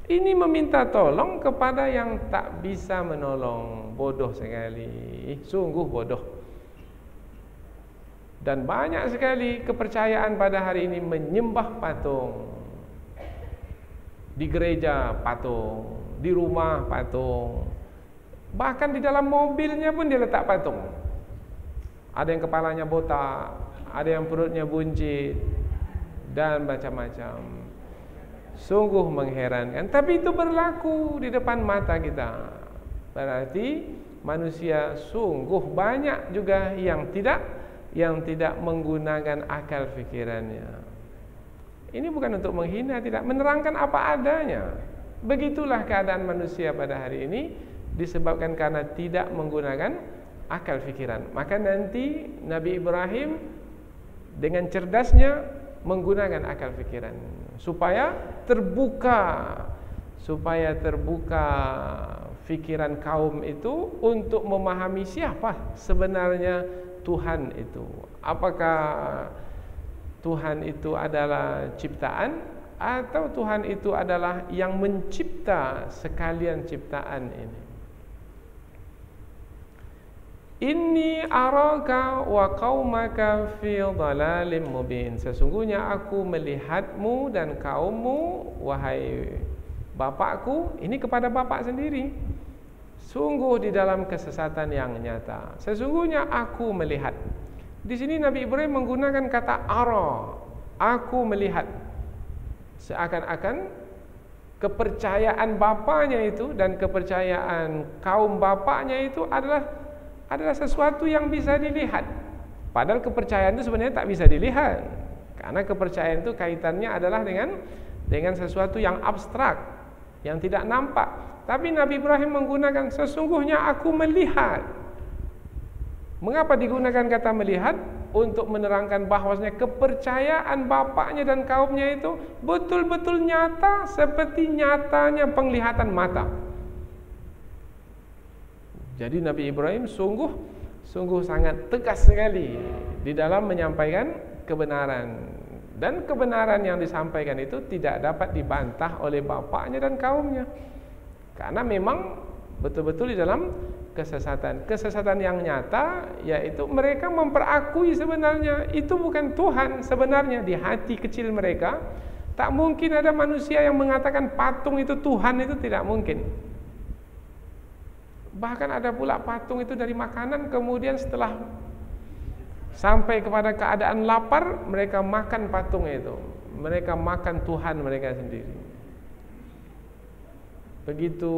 Ini meminta tolong kepada yang tak bisa menolong. Bodoh sekali. Sungguh bodoh. Dan banyak sekali kepercayaan pada hari ini menyembah patung. Di gereja patung, di rumah patung, bahkan di dalam mobilnya pun dia letak patung. Ada yang kepalanya botak, ada yang perutnya buncit, dan macam-macam. Sungguh mengherankan, tapi itu berlaku di depan mata kita. Berarti manusia sungguh banyak juga yang tidak menggunakan akal fikirannya. Ini bukan untuk menghina, tidak, menerangkan apa adanya. Begitulah keadaan manusia pada hari ini, disebabkan karena tidak menggunakan akal fikiran. Maka nanti Nabi Ibrahim dengan cerdasnya menggunakan akal fikiran supaya terbuka fikiran kaum itu untuk memahami siapa sebenarnya Tuhan itu. Apakah Tuhan itu adalah ciptaan atau Tuhan itu adalah yang mencipta sekalian ciptaan ini. Inni araka wa qaumaka fi dhalalim mubin. Sesungguhnya aku melihatmu dan kaummu, wahai bapakku, ini kepada bapak sendiri, sungguh di dalam kesesatan yang nyata. Sesungguhnya aku melihat Di sini Nabi Ibrahim menggunakan kata ara, aku melihat. Seakan-akan kepercayaan bapaknya itu dan kepercayaan kaum bapaknya itu adalah sesuatu yang bisa dilihat. Padahal kepercayaan itu sebenarnya tak bisa dilihat. Karena kepercayaan itu kaitannya adalah dengan sesuatu yang abstrak, yang tidak nampak. Tapi Nabi Ibrahim menggunakan sesungguhnya aku melihat. Mengapa digunakan kata melihat? Untuk menerangkan bahwasanya kepercayaan bapaknya dan kaumnya itu betul-betul nyata seperti nyatanya penglihatan mata. Jadi Nabi Ibrahim sungguh sangat tegas sekali di dalam menyampaikan kebenaran. Dan kebenaran yang disampaikan itu tidak dapat dibantah oleh bapaknya dan kaumnya. Karena memang betul-betul di dalam kesesatan yang nyata, yaitu mereka memperakui sebenarnya itu bukan Tuhan. Sebenarnya di hati kecil mereka tak mungkin ada manusia yang mengatakan patung itu Tuhan, itu tidak mungkin. Bahkan ada pula patung itu dari makanan, kemudian setelah sampai kepada keadaan lapar, mereka makan patung itu, mereka makan Tuhan mereka sendiri. Begitu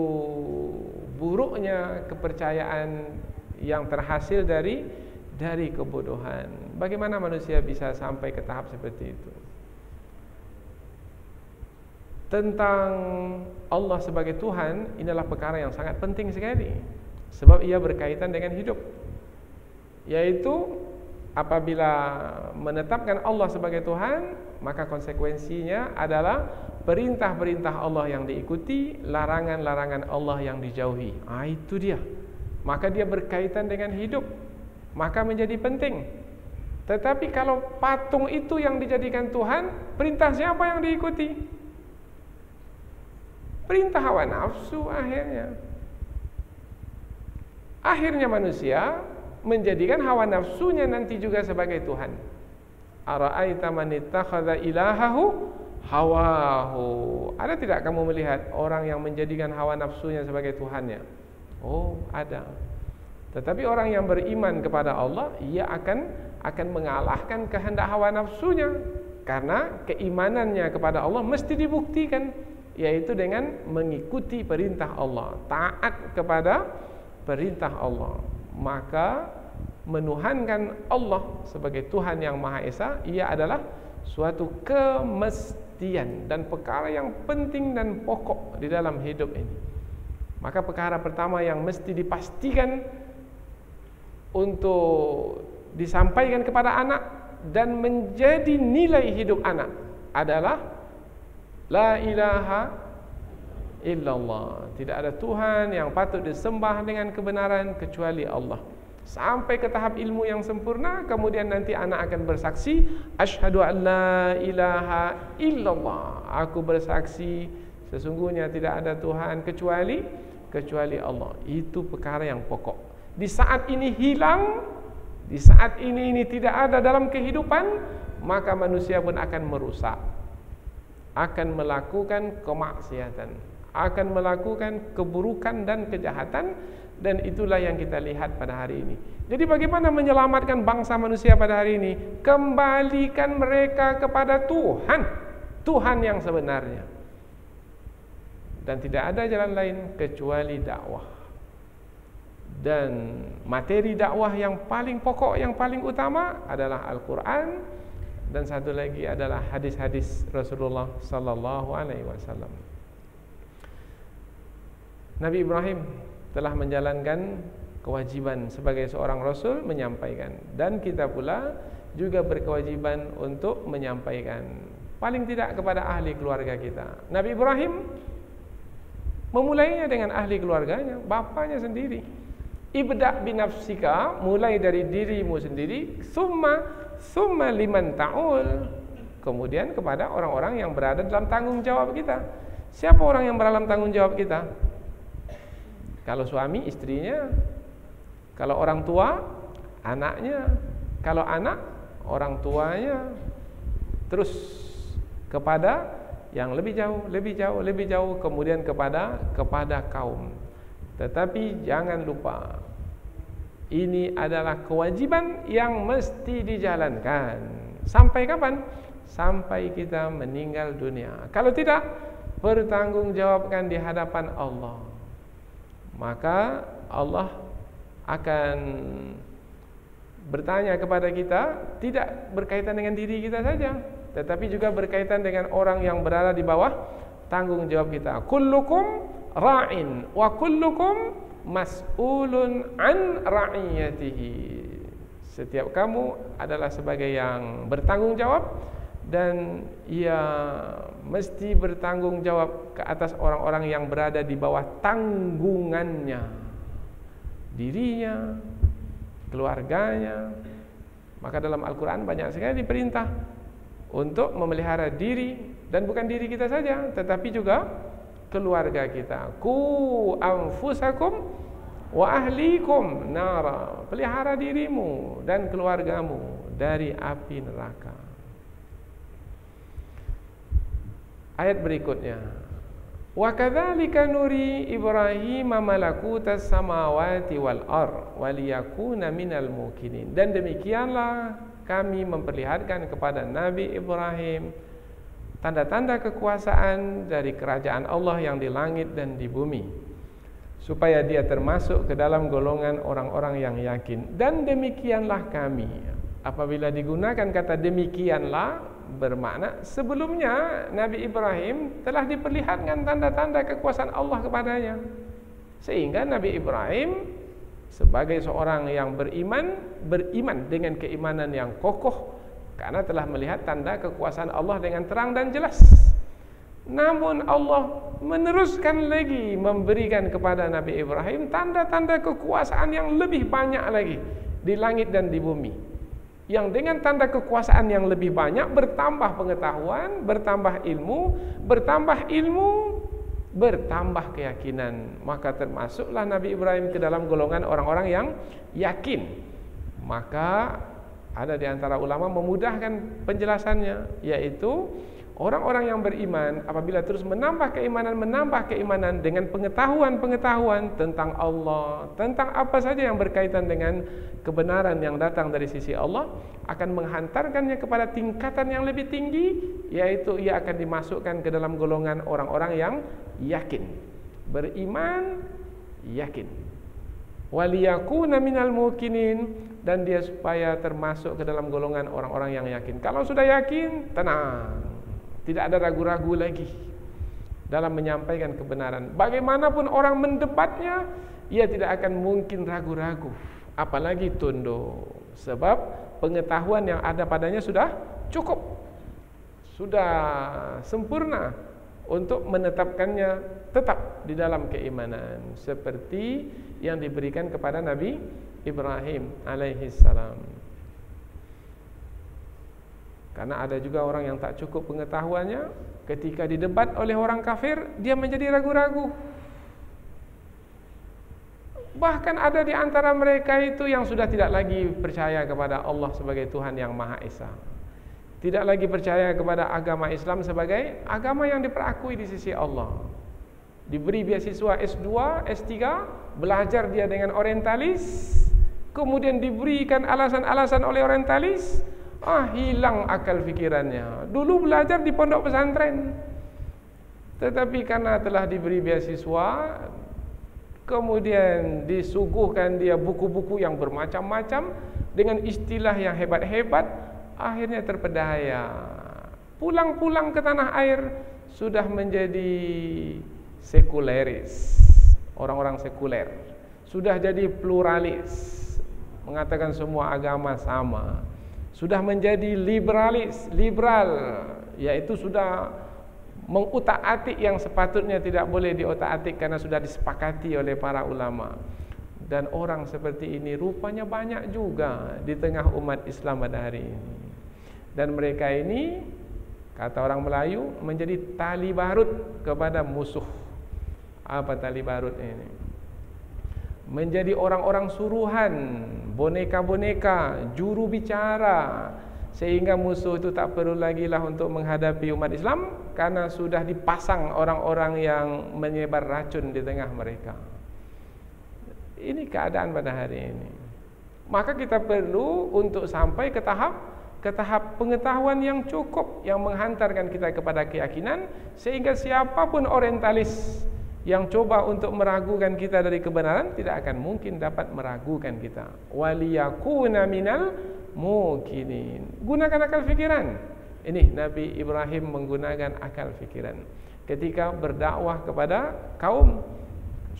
buruknya kepercayaan yang terhasil dari kebodohan. Bagaimana manusia bisa sampai ke tahap seperti itu? Tentang Allah sebagai Tuhan, inilah perkara yang sangat penting sekali. Sebab ia berkaitan dengan hidup. Yaitu apabila menetapkan Allah sebagai Tuhan, maka konsekuensinya adalah perintah-perintah Allah yang diikuti, larangan-larangan Allah yang dijauhi. Itu dia. Maka dia berkaitan dengan hidup, maka menjadi penting. Tetapi kalau patung itu yang dijadikan Tuhan, perintah siapa yang diikuti? Perintah hawa nafsu akhirnya. Akhirnya manusia menjadikan hawa nafsunya nanti juga sebagai Tuhan. Ara'aita man ittakhadha ilahahu hawahu. Ada tidak kamu melihat orang yang menjadikan hawa nafsunya sebagai Tuhannya? Oh, ada. Tetapi orang yang beriman kepada Allah, ia akan mengalahkan kehendak hawa nafsunya, karena keimanannya kepada Allah mesti dibuktikan, yaitu dengan mengikuti perintah Allah, taat kepada perintah Allah. Maka menuhankan Allah sebagai Tuhan yang Maha Esa, ia adalah suatu kemestian dan perkara yang penting dan pokok di dalam hidup ini. Maka perkara pertama yang mesti dipastikan untuk disampaikan kepada anak dan menjadi nilai hidup anak adalah la ilaha illallah. Tidak ada Tuhan yang patut disembah dengan kebenaran kecuali Allah. Sampai ke tahap ilmu yang sempurna, kemudian nanti anak akan bersaksi, asyhadu an la ilaha illallah. Aku bersaksi sesungguhnya tidak ada Tuhan kecuali Allah. Itu perkara yang pokok. Di saat ini hilang, di saat ini tidak ada dalam kehidupan, maka manusia pun akan merusak, akan melakukan kemaksiatan, akan melakukan keburukan dan kejahatan. Dan itulah yang kita lihat pada hari ini. Jadi bagaimana menyelamatkan bangsa manusia pada hari ini? Kembalikan mereka kepada Tuhan, Tuhan yang sebenarnya. Dan tidak ada jalan lain kecuali dakwah. Dan materi dakwah yang paling pokok, yang paling utama adalah Al-Quran. Dan satu lagi adalah hadis-hadis Rasulullah sallallahu alaihi wasallam. Nabi Ibrahim telah menjalankan kewajiban sebagai seorang Rasul menyampaikan, dan kita pula juga berkewajiban untuk menyampaikan, paling tidak kepada ahli keluarga kita. Nabi Ibrahim memulainya dengan ahli keluarganya, bapaknya sendiri. Ibda' binafsika, mulai dari dirimu sendiri, summa liman ta'ul, kemudian kepada orang-orang yang berada dalam tanggung jawab kita. Siapa orang yang berada dalam tanggung jawab kita? Kalau suami, istrinya. Kalau orang tua, anaknya. Kalau anak, orang tuanya. Terus kepada yang lebih jauh, kemudian kepada kaum. Tetapi jangan lupa, Ini adalah kewajiban yang mesti dijalankan. Sampai kapan? Sampai kita meninggal dunia. Kalau tidak, pertanggungjawabkan di hadapan Allah. Maka Allah akan bertanya kepada kita, tidak berkaitan dengan diri kita saja, tetapi juga berkaitan dengan orang yang berada di bawah tanggung jawab kita. Kullukum ra'in wa kullukum mas'ulun an ra'iyatihi. Setiap kamu adalah sebagai yang bertanggung jawab, dan ia mesti bertanggung jawab ke atas orang-orang yang berada di bawah tanggungannya, dirinya, keluarganya. Maka dalam Al-Quran banyak sekali diperintah untuk memelihara diri, dan bukan diri kita saja, tetapi juga keluarga kita. Ku anfusakum wa ahlikum nara. Pelihara dirimu dan keluargamu dari api neraka. Ayat berikutnya, wa kadzalika nuri Ibrahim malakutas samawati wal ard waliyakuna minal mukinin. Dan demikianlah kami memperlihatkan kepada Nabi Ibrahim tanda-tanda kekuasaan dari kerajaan Allah yang di langit dan di bumi, supaya dia termasuk ke dalam golongan orang-orang yang yakin. Dan demikianlah kami. Apabila digunakan kata demikianlah, bermakna sebelumnya Nabi Ibrahim telah diperlihatkan tanda-tanda kekuasaan Allah kepadanya, sehingga Nabi Ibrahim sebagai seorang yang beriman dengan keimanan yang kokoh, karena telah melihat tanda kekuasaan Allah dengan terang dan jelas. Namun Allah meneruskan lagi memberikan kepada Nabi Ibrahim tanda-tanda kekuasaan yang lebih banyak lagi di langit dan di bumi, yang dengan tanda kekuasaan yang lebih banyak bertambah pengetahuan, bertambah ilmu, bertambah keyakinan. Maka termasuklah Nabi Ibrahim ke dalam golongan orang-orang yang yakin. Maka ada di antara ulama memudahkan penjelasannya, yaitu orang-orang yang beriman apabila terus menambah keimanan dengan pengetahuan tentang Allah, tentang apa saja yang berkaitan dengan kebenaran yang datang dari sisi Allah, akan menghantarkannya kepada tingkatan yang lebih tinggi, yaitu ia akan dimasukkan ke dalam golongan orang-orang yang yakin, beriman, yakin. Waliyakuna minal mukinin, dan dia supaya termasuk ke dalam golongan orang-orang yang yakin. Kalau sudah yakin, tenang, tidak ada ragu-ragu lagi dalam menyampaikan kebenaran. Bagaimanapun orang mendebatnya, ia tidak akan mungkin ragu-ragu, apalagi tunduk, sebab pengetahuan yang ada padanya sudah cukup, sudah sempurna untuk menetapkannya tetap di dalam keimanan, seperti yang diberikan kepada Nabi Ibrahim alaihi salam. Karena ada juga orang yang tak cukup pengetahuannya, ketika didebat oleh orang kafir, dia menjadi ragu-ragu. Bahkan ada di antara mereka itu yang sudah tidak lagi percaya kepada Allah sebagai Tuhan yang Maha Esa, tidak lagi percaya kepada agama Islam sebagai agama yang diperakui di sisi Allah. Diberi beasiswa S2, S3, belajar dia dengan orientalis, kemudian diberikan alasan-alasan oleh orientalis, hilang akal fikirannya. Dulu belajar di pondok pesantren, tetapi karena telah diberi beasiswa, kemudian disuguhkan dia buku-buku yang bermacam-macam dengan istilah yang hebat-hebat, akhirnya terpedaya. Pulang-pulang ke tanah air sudah menjadi sekuleris, orang-orang sekuler, sudah jadi pluralis, mengatakan semua agama sama, sudah menjadi liberal, yaitu sudah mengutak-atik yang sepatutnya tidak boleh diotak-atik karena sudah disepakati oleh para ulama. Dan orang seperti ini rupanya banyak juga di tengah umat Islam pada hari ini. Dan mereka ini, kata orang Melayu, menjadi tali barut kepada musuh. Apa tali barut ini? Menjadi orang-orang suruhan, boneka-boneka, juru bicara, sehingga musuh itu tak perlu lagi lah untuk menghadapi umat Islam, karena sudah dipasang orang-orang yang menyebar racun di tengah mereka. Ini keadaan pada hari ini. Maka kita perlu untuk sampai ke tahap pengetahuan yang cukup, yang menghantarkan kita kepada keyakinan, sehingga siapapun orientalis yang coba untuk meragukan kita dari kebenaran tidak akan mungkin dapat meragukan kita. Waliyakuna minal mukinin. Gunakan akal fikiran. Ini Nabi Ibrahim menggunakan akal fikiran ketika berdakwah kepada kaum.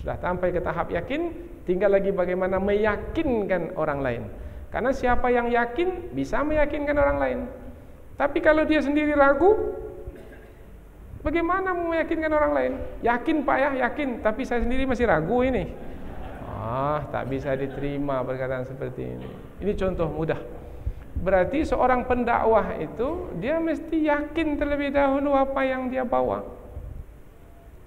Sudah sampai ke tahap yakin, tinggal lagi bagaimana meyakinkan orang lain. Karena siapa yang yakin bisa meyakinkan orang lain. Tapi kalau dia sendiri ragu, bagaimana mau meyakinkan orang lain? Yakin Pak ya, yakin, tapi saya sendiri masih ragu ini. Tak bisa diterima perkataan seperti ini. Ini contoh mudah. Berarti seorang pendakwah itu dia mesti yakin terlebih dahulu apa yang dia bawa.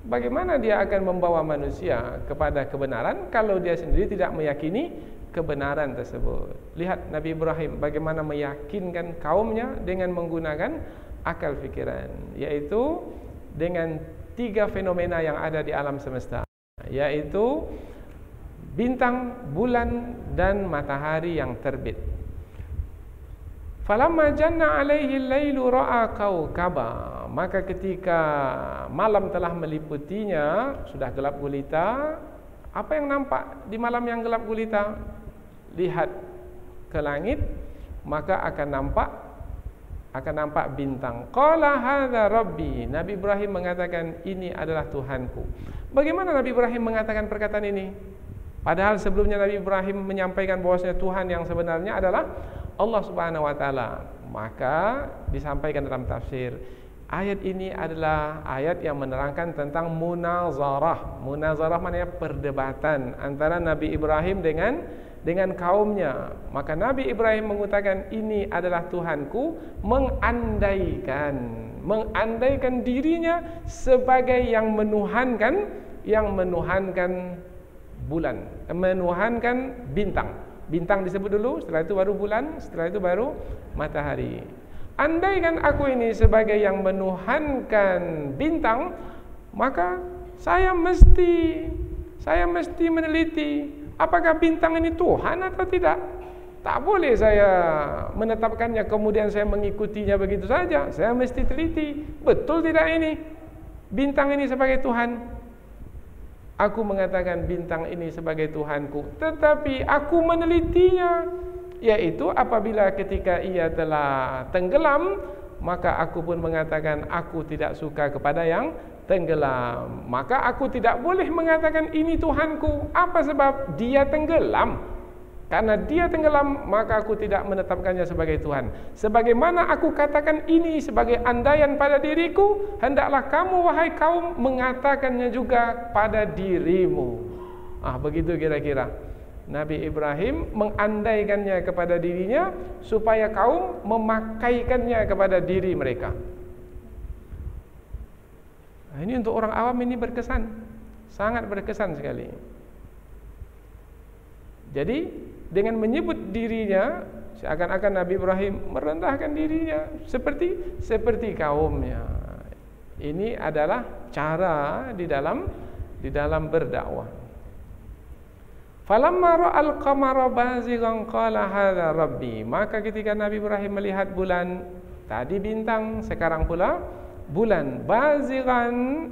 Bagaimana dia akan membawa manusia kepada kebenaran kalau dia sendiri tidak meyakini kebenaran tersebut? Lihat Nabi Ibrahim bagaimana meyakinkan kaumnya dengan menggunakan akal fikiran, yaitu dengan 3 fenomena yang ada di alam semesta, yaitu bintang, bulan, dan matahari yang terbit. Falamma janna alaihi al-lailu ra'a kaukaba. Maka ketika malam telah meliputinya, sudah gelap gulita, apa yang nampak di malam yang gelap gulita? Lihat ke langit, maka akan nampak bintang. Qala hadza rabbi. Nabi Ibrahim mengatakan, ini adalah Tuhanku. Bagaimana Nabi Ibrahim mengatakan perkataan ini? Padahal sebelumnya Nabi Ibrahim menyampaikan bahwasanya Tuhan yang sebenarnya adalah Allah Subhanahu wa taala. Maka disampaikan dalam tafsir, ayat ini adalah ayat yang menerangkan tentang munazarah. Munazarah maknanya perdebatan antara Nabi Ibrahim dengan kaumnya. Maka Nabi Ibrahim mengatakan ini adalah Tuhanku, mengandaikan dirinya sebagai yang menuhankan bulan, menuhankan bintang. Bintang disebut dulu, setelah itu baru bulan, setelah itu baru matahari. Andaikan aku ini sebagai yang menuhankan bintang, maka saya mesti meneliti apakah bintang ini Tuhan atau tidak. Tak boleh saya menetapkannya kemudian saya mengikutinya begitu saja. Saya mesti teliti, betul tidak ini bintang ini sebagai Tuhan. Aku mengatakan bintang ini sebagai Tuhanku, tetapi aku menelitinya, yaitu apabila ketika ia telah tenggelam, maka aku pun mengatakan aku tidak suka kepada yang tenggelam. Maka aku tidak boleh mengatakan ini Tuhanku. Apa sebab? Dia tenggelam. Karena dia tenggelam, maka aku tidak menetapkannya sebagai Tuhan. Sebagaimana aku katakan ini sebagai andaian pada diriku, hendaklah kamu wahai kaum mengatakannya juga pada dirimu. Begitu kira-kira Nabi Ibrahim mengandaikannya kepada dirinya supaya kaum memakaikannya kepada diri mereka. Ini untuk orang awam ini berkesan, sangat berkesan sekali. Jadi dengan menyebut dirinya, seakan-akan Nabi Ibrahim merendahkan dirinya seperti kaumnya. Ini adalah cara di dalam berdakwah. Falamma ra'al qamara bazighan qala hadza rabbi. Maka ketika Nabi Ibrahim melihat bulan, tadi bintang, sekarang pula bulan. Bazighan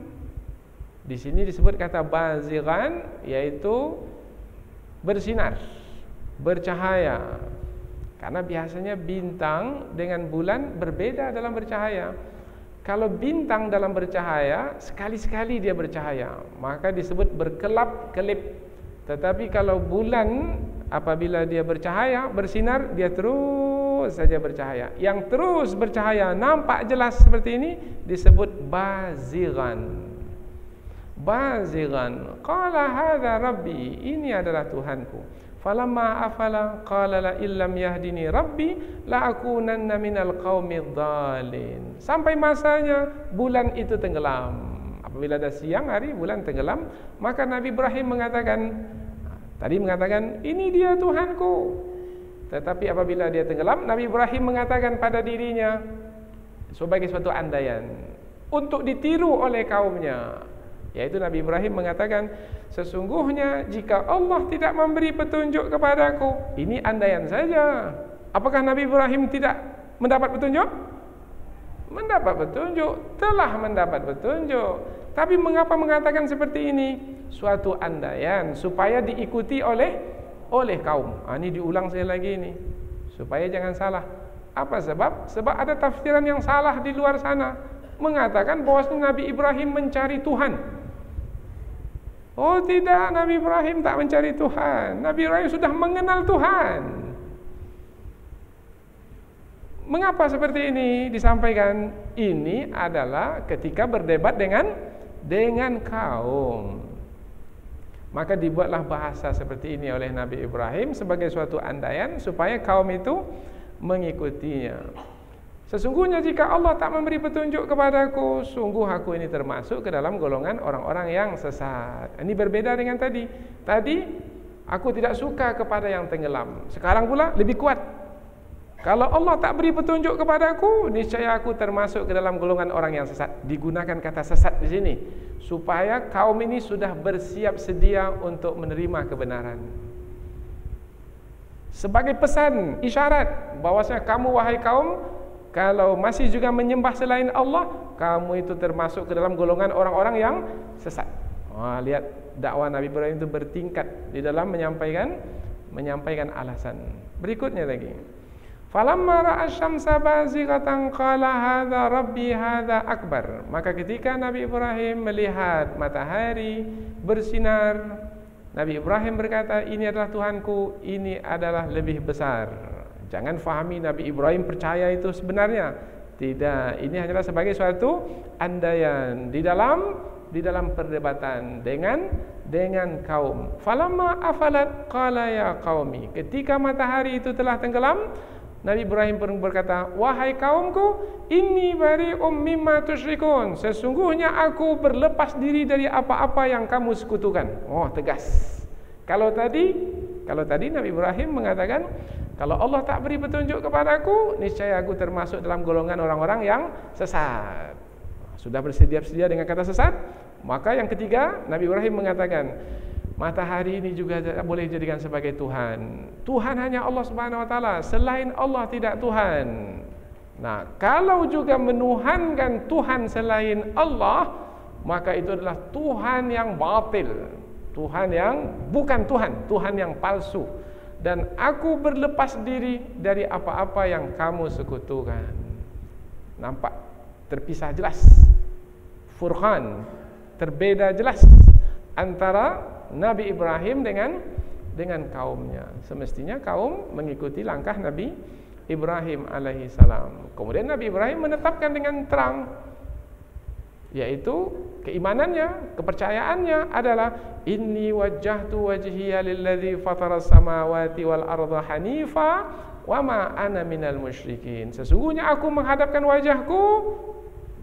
di sini disebut kata bazighan, yaitu bersinar, bercahaya. Karena biasanya bintang dengan bulan berbeda dalam bercahaya. Kalau bintang dalam bercahaya, sekali-sekali dia bercahaya, maka disebut berkelap-kelip. Tetapi kalau bulan apabila dia bercahaya, bersinar, dia terus saja bercahaya. Yang terus bercahaya nampak jelas seperti ini disebut bazighan. Bazighan qala hadza rabbi, ini adalah Tuhanku. Falamma afala qala la illam yahdini rabbi la akunanna minal qaumidh dhalin. Sampai masanya bulan itu tenggelam. Apabila dah siang hari bulan tenggelam, maka Nabi Ibrahim mengatakan ini dia Tuhanku. Tetapi apabila dia tenggelam, Nabi Ibrahim mengatakan pada dirinya sebagai suatu andaian untuk ditiru oleh kaumnya. Yaitu Nabi Ibrahim mengatakan, sesungguhnya jika Allah tidak memberi petunjuk kepadaku, ini andaian saja. Apakah Nabi Ibrahim tidak mendapat petunjuk? Mendapat petunjuk, telah mendapat petunjuk. Tapi mengapa mengatakan seperti ini? Suatu andaian supaya diikuti oleh kaum. Ini diulang saya lagi ini, supaya jangan salah. Apa sebab? Sebab ada tafsiran yang salah di luar sana, mengatakan bahwasanya Nabi Ibrahim mencari Tuhan. Oh tidak, Nabi Ibrahim tak mencari Tuhan. Nabi Ibrahim sudah mengenal Tuhan. Mengapa seperti ini disampaikan? Ini adalah ketika berdebat dengan kaum. Maka dibuatlah bahasa seperti ini oleh Nabi Ibrahim sebagai suatu andaian supaya kaum itu mengikutinya. Sesungguhnya jika Allah tak memberi petunjuk kepadaku, sungguh aku ini termasuk ke dalam golongan orang-orang yang sesat. Ini berbeda dengan tadi. Tadi aku tidak suka kepada yang tenggelam. Sekarang pula lebih kuat. Kalau Allah tak beri petunjuk kepadaku, niscaya aku termasuk ke dalam golongan orang yang sesat. Digunakan kata sesat di sini supaya kaum ini sudah bersiap sedia untuk menerima kebenaran. Sebagai pesan, isyarat bahwasanya kamu wahai kaum, kalau masih juga menyembah selain Allah, kamu itu termasuk ke dalam golongan orang-orang yang sesat. Lihat dakwah Nabi Ibrahim itu bertingkat di dalam menyampaikan alasan. Berikutnya lagi. Falamma ra'a asy-syamsa bazighatan qala hadza rabbi hadza akbar. Maka ketika Nabi Ibrahim melihat matahari bersinar, Nabi Ibrahim berkata, ini adalah Tuhanku, ini adalah lebih besar. Jangan fahami Nabi Ibrahim percaya itu sebenarnya. Tidak, ini hanyalah sebagai suatu andaian di dalam perdebatan dengan kaum. Falamma afalat qala ya qaumi. Ketika matahari itu telah tenggelam, Nabi Ibrahim pun berkata, wahai kaumku, inni bari'um mimma tusyrikun. Sesungguhnya aku berlepas diri dari apa-apa yang kamu sekutukan. Tegas. Kalau tadi Nabi Ibrahim mengatakan, kalau Allah tak beri petunjuk kepadaku, niscaya aku termasuk dalam golongan orang-orang yang sesat. Sudah bersedia-sedia dengan kata sesat. Maka yang ketiga, Nabi Ibrahim mengatakan, matahari ini juga tidak boleh dijadikan sebagai Tuhan. Tuhan hanya Allah Subhanahu wa taala, selain Allah tidak Tuhan. Nah, kalau juga menuhankan Tuhan selain Allah, maka itu adalah Tuhan yang batil, Tuhan yang bukan Tuhan, Tuhan yang palsu. Dan aku berlepas diri dari apa-apa yang kamu sekutukan. Nampak terpisah jelas, Furqan, terbeda jelas antara Nabi Ibrahim dengan kaumnya. Semestinya kaum mengikuti langkah Nabi Ibrahim alaihi salam. Kemudian Nabi Ibrahim menetapkan dengan terang, yaitu keimanannya, kepercayaannya adalah inni wajjahtu wajhiya lilladzi fataras samawati wal arda hanifa wa ma ana minal musyrikin. Sesungguhnya aku menghadapkan wajahku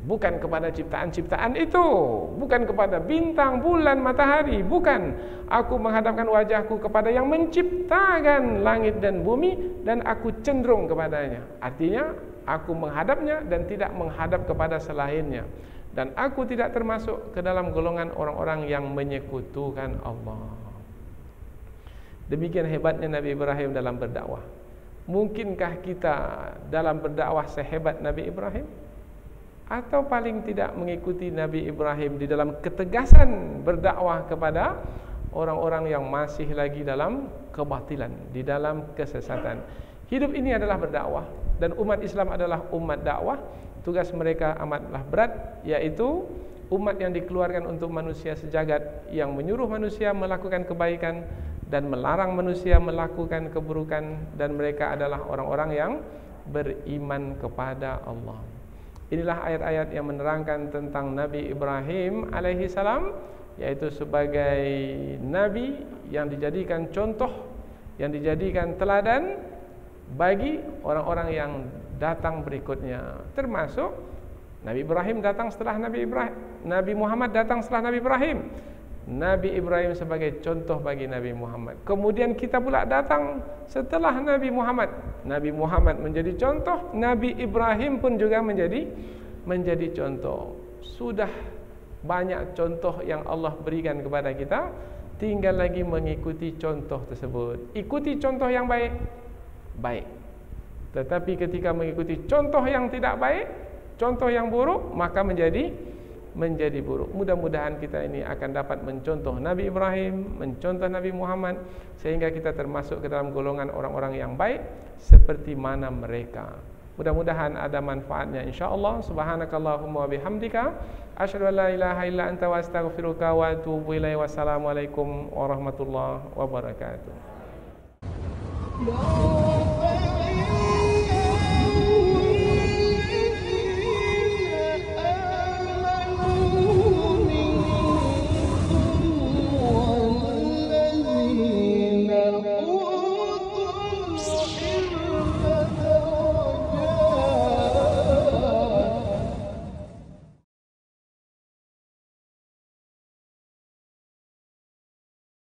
bukan kepada ciptaan-ciptaan itu, bukan kepada bintang, bulan, matahari, bukan. Aku menghadapkan wajahku kepada yang menciptakan langit dan bumi, dan aku cenderung kepadanya. Artinya aku menghadapnya dan tidak menghadap kepada selainnya. Dan aku tidak termasuk ke dalam golongan orang-orang yang menyekutukan Allah. Demikian hebatnya Nabi Ibrahim dalam berdakwah. Mungkinkah kita dalam berdakwah sehebat Nabi Ibrahim? Atau paling tidak mengikuti Nabi Ibrahim di dalam ketegasan berdakwah kepada orang-orang yang masih lagi dalam kebatilan, di dalam kesesatan. Hidup ini adalah berdakwah, dan umat Islam adalah umat dakwah. Tugas mereka amatlah berat, yaitu umat yang dikeluarkan untuk manusia sejagat, yang menyuruh manusia melakukan kebaikan dan melarang manusia melakukan keburukan, dan mereka adalah orang-orang yang beriman kepada Allah. Inilah ayat-ayat yang menerangkan tentang Nabi Ibrahim alaihi salam, yaitu sebagai nabi yang dijadikan contoh, yang dijadikan teladan bagi orang-orang yang datang berikutnya. Termasuk Nabi Ibrahim datang setelah Nabi Muhammad datang setelah Nabi Ibrahim. Nabi Ibrahim sebagai contoh bagi Nabi Muhammad. Kemudian kita pula datang setelah Nabi Muhammad. Nabi Muhammad menjadi contoh, Nabi Ibrahim pun juga menjadi contoh. Sudah Banyak contoh yang Allah berikan kepada kita, tinggal lagi mengikuti contoh tersebut. Ikuti contoh yang baik, baik. Tetapi ketika mengikuti contoh yang tidak baik, contoh yang buruk, maka menjadi buruk. Mudah-mudahan kita ini akan dapat mencontoh Nabi Ibrahim, mencontoh Nabi Muhammad, sehingga kita termasuk ke dalam golongan orang-orang yang baik seperti mana mereka. Mudah-mudahan ada manfaatnya insya-Allah. Subhanakallahumma wa bihamdika asyhadu an la ilaha illa anta wa astaghfiruka wa atubu ilaik. Wassalamualaikum warahmatullahi wabarakatuh.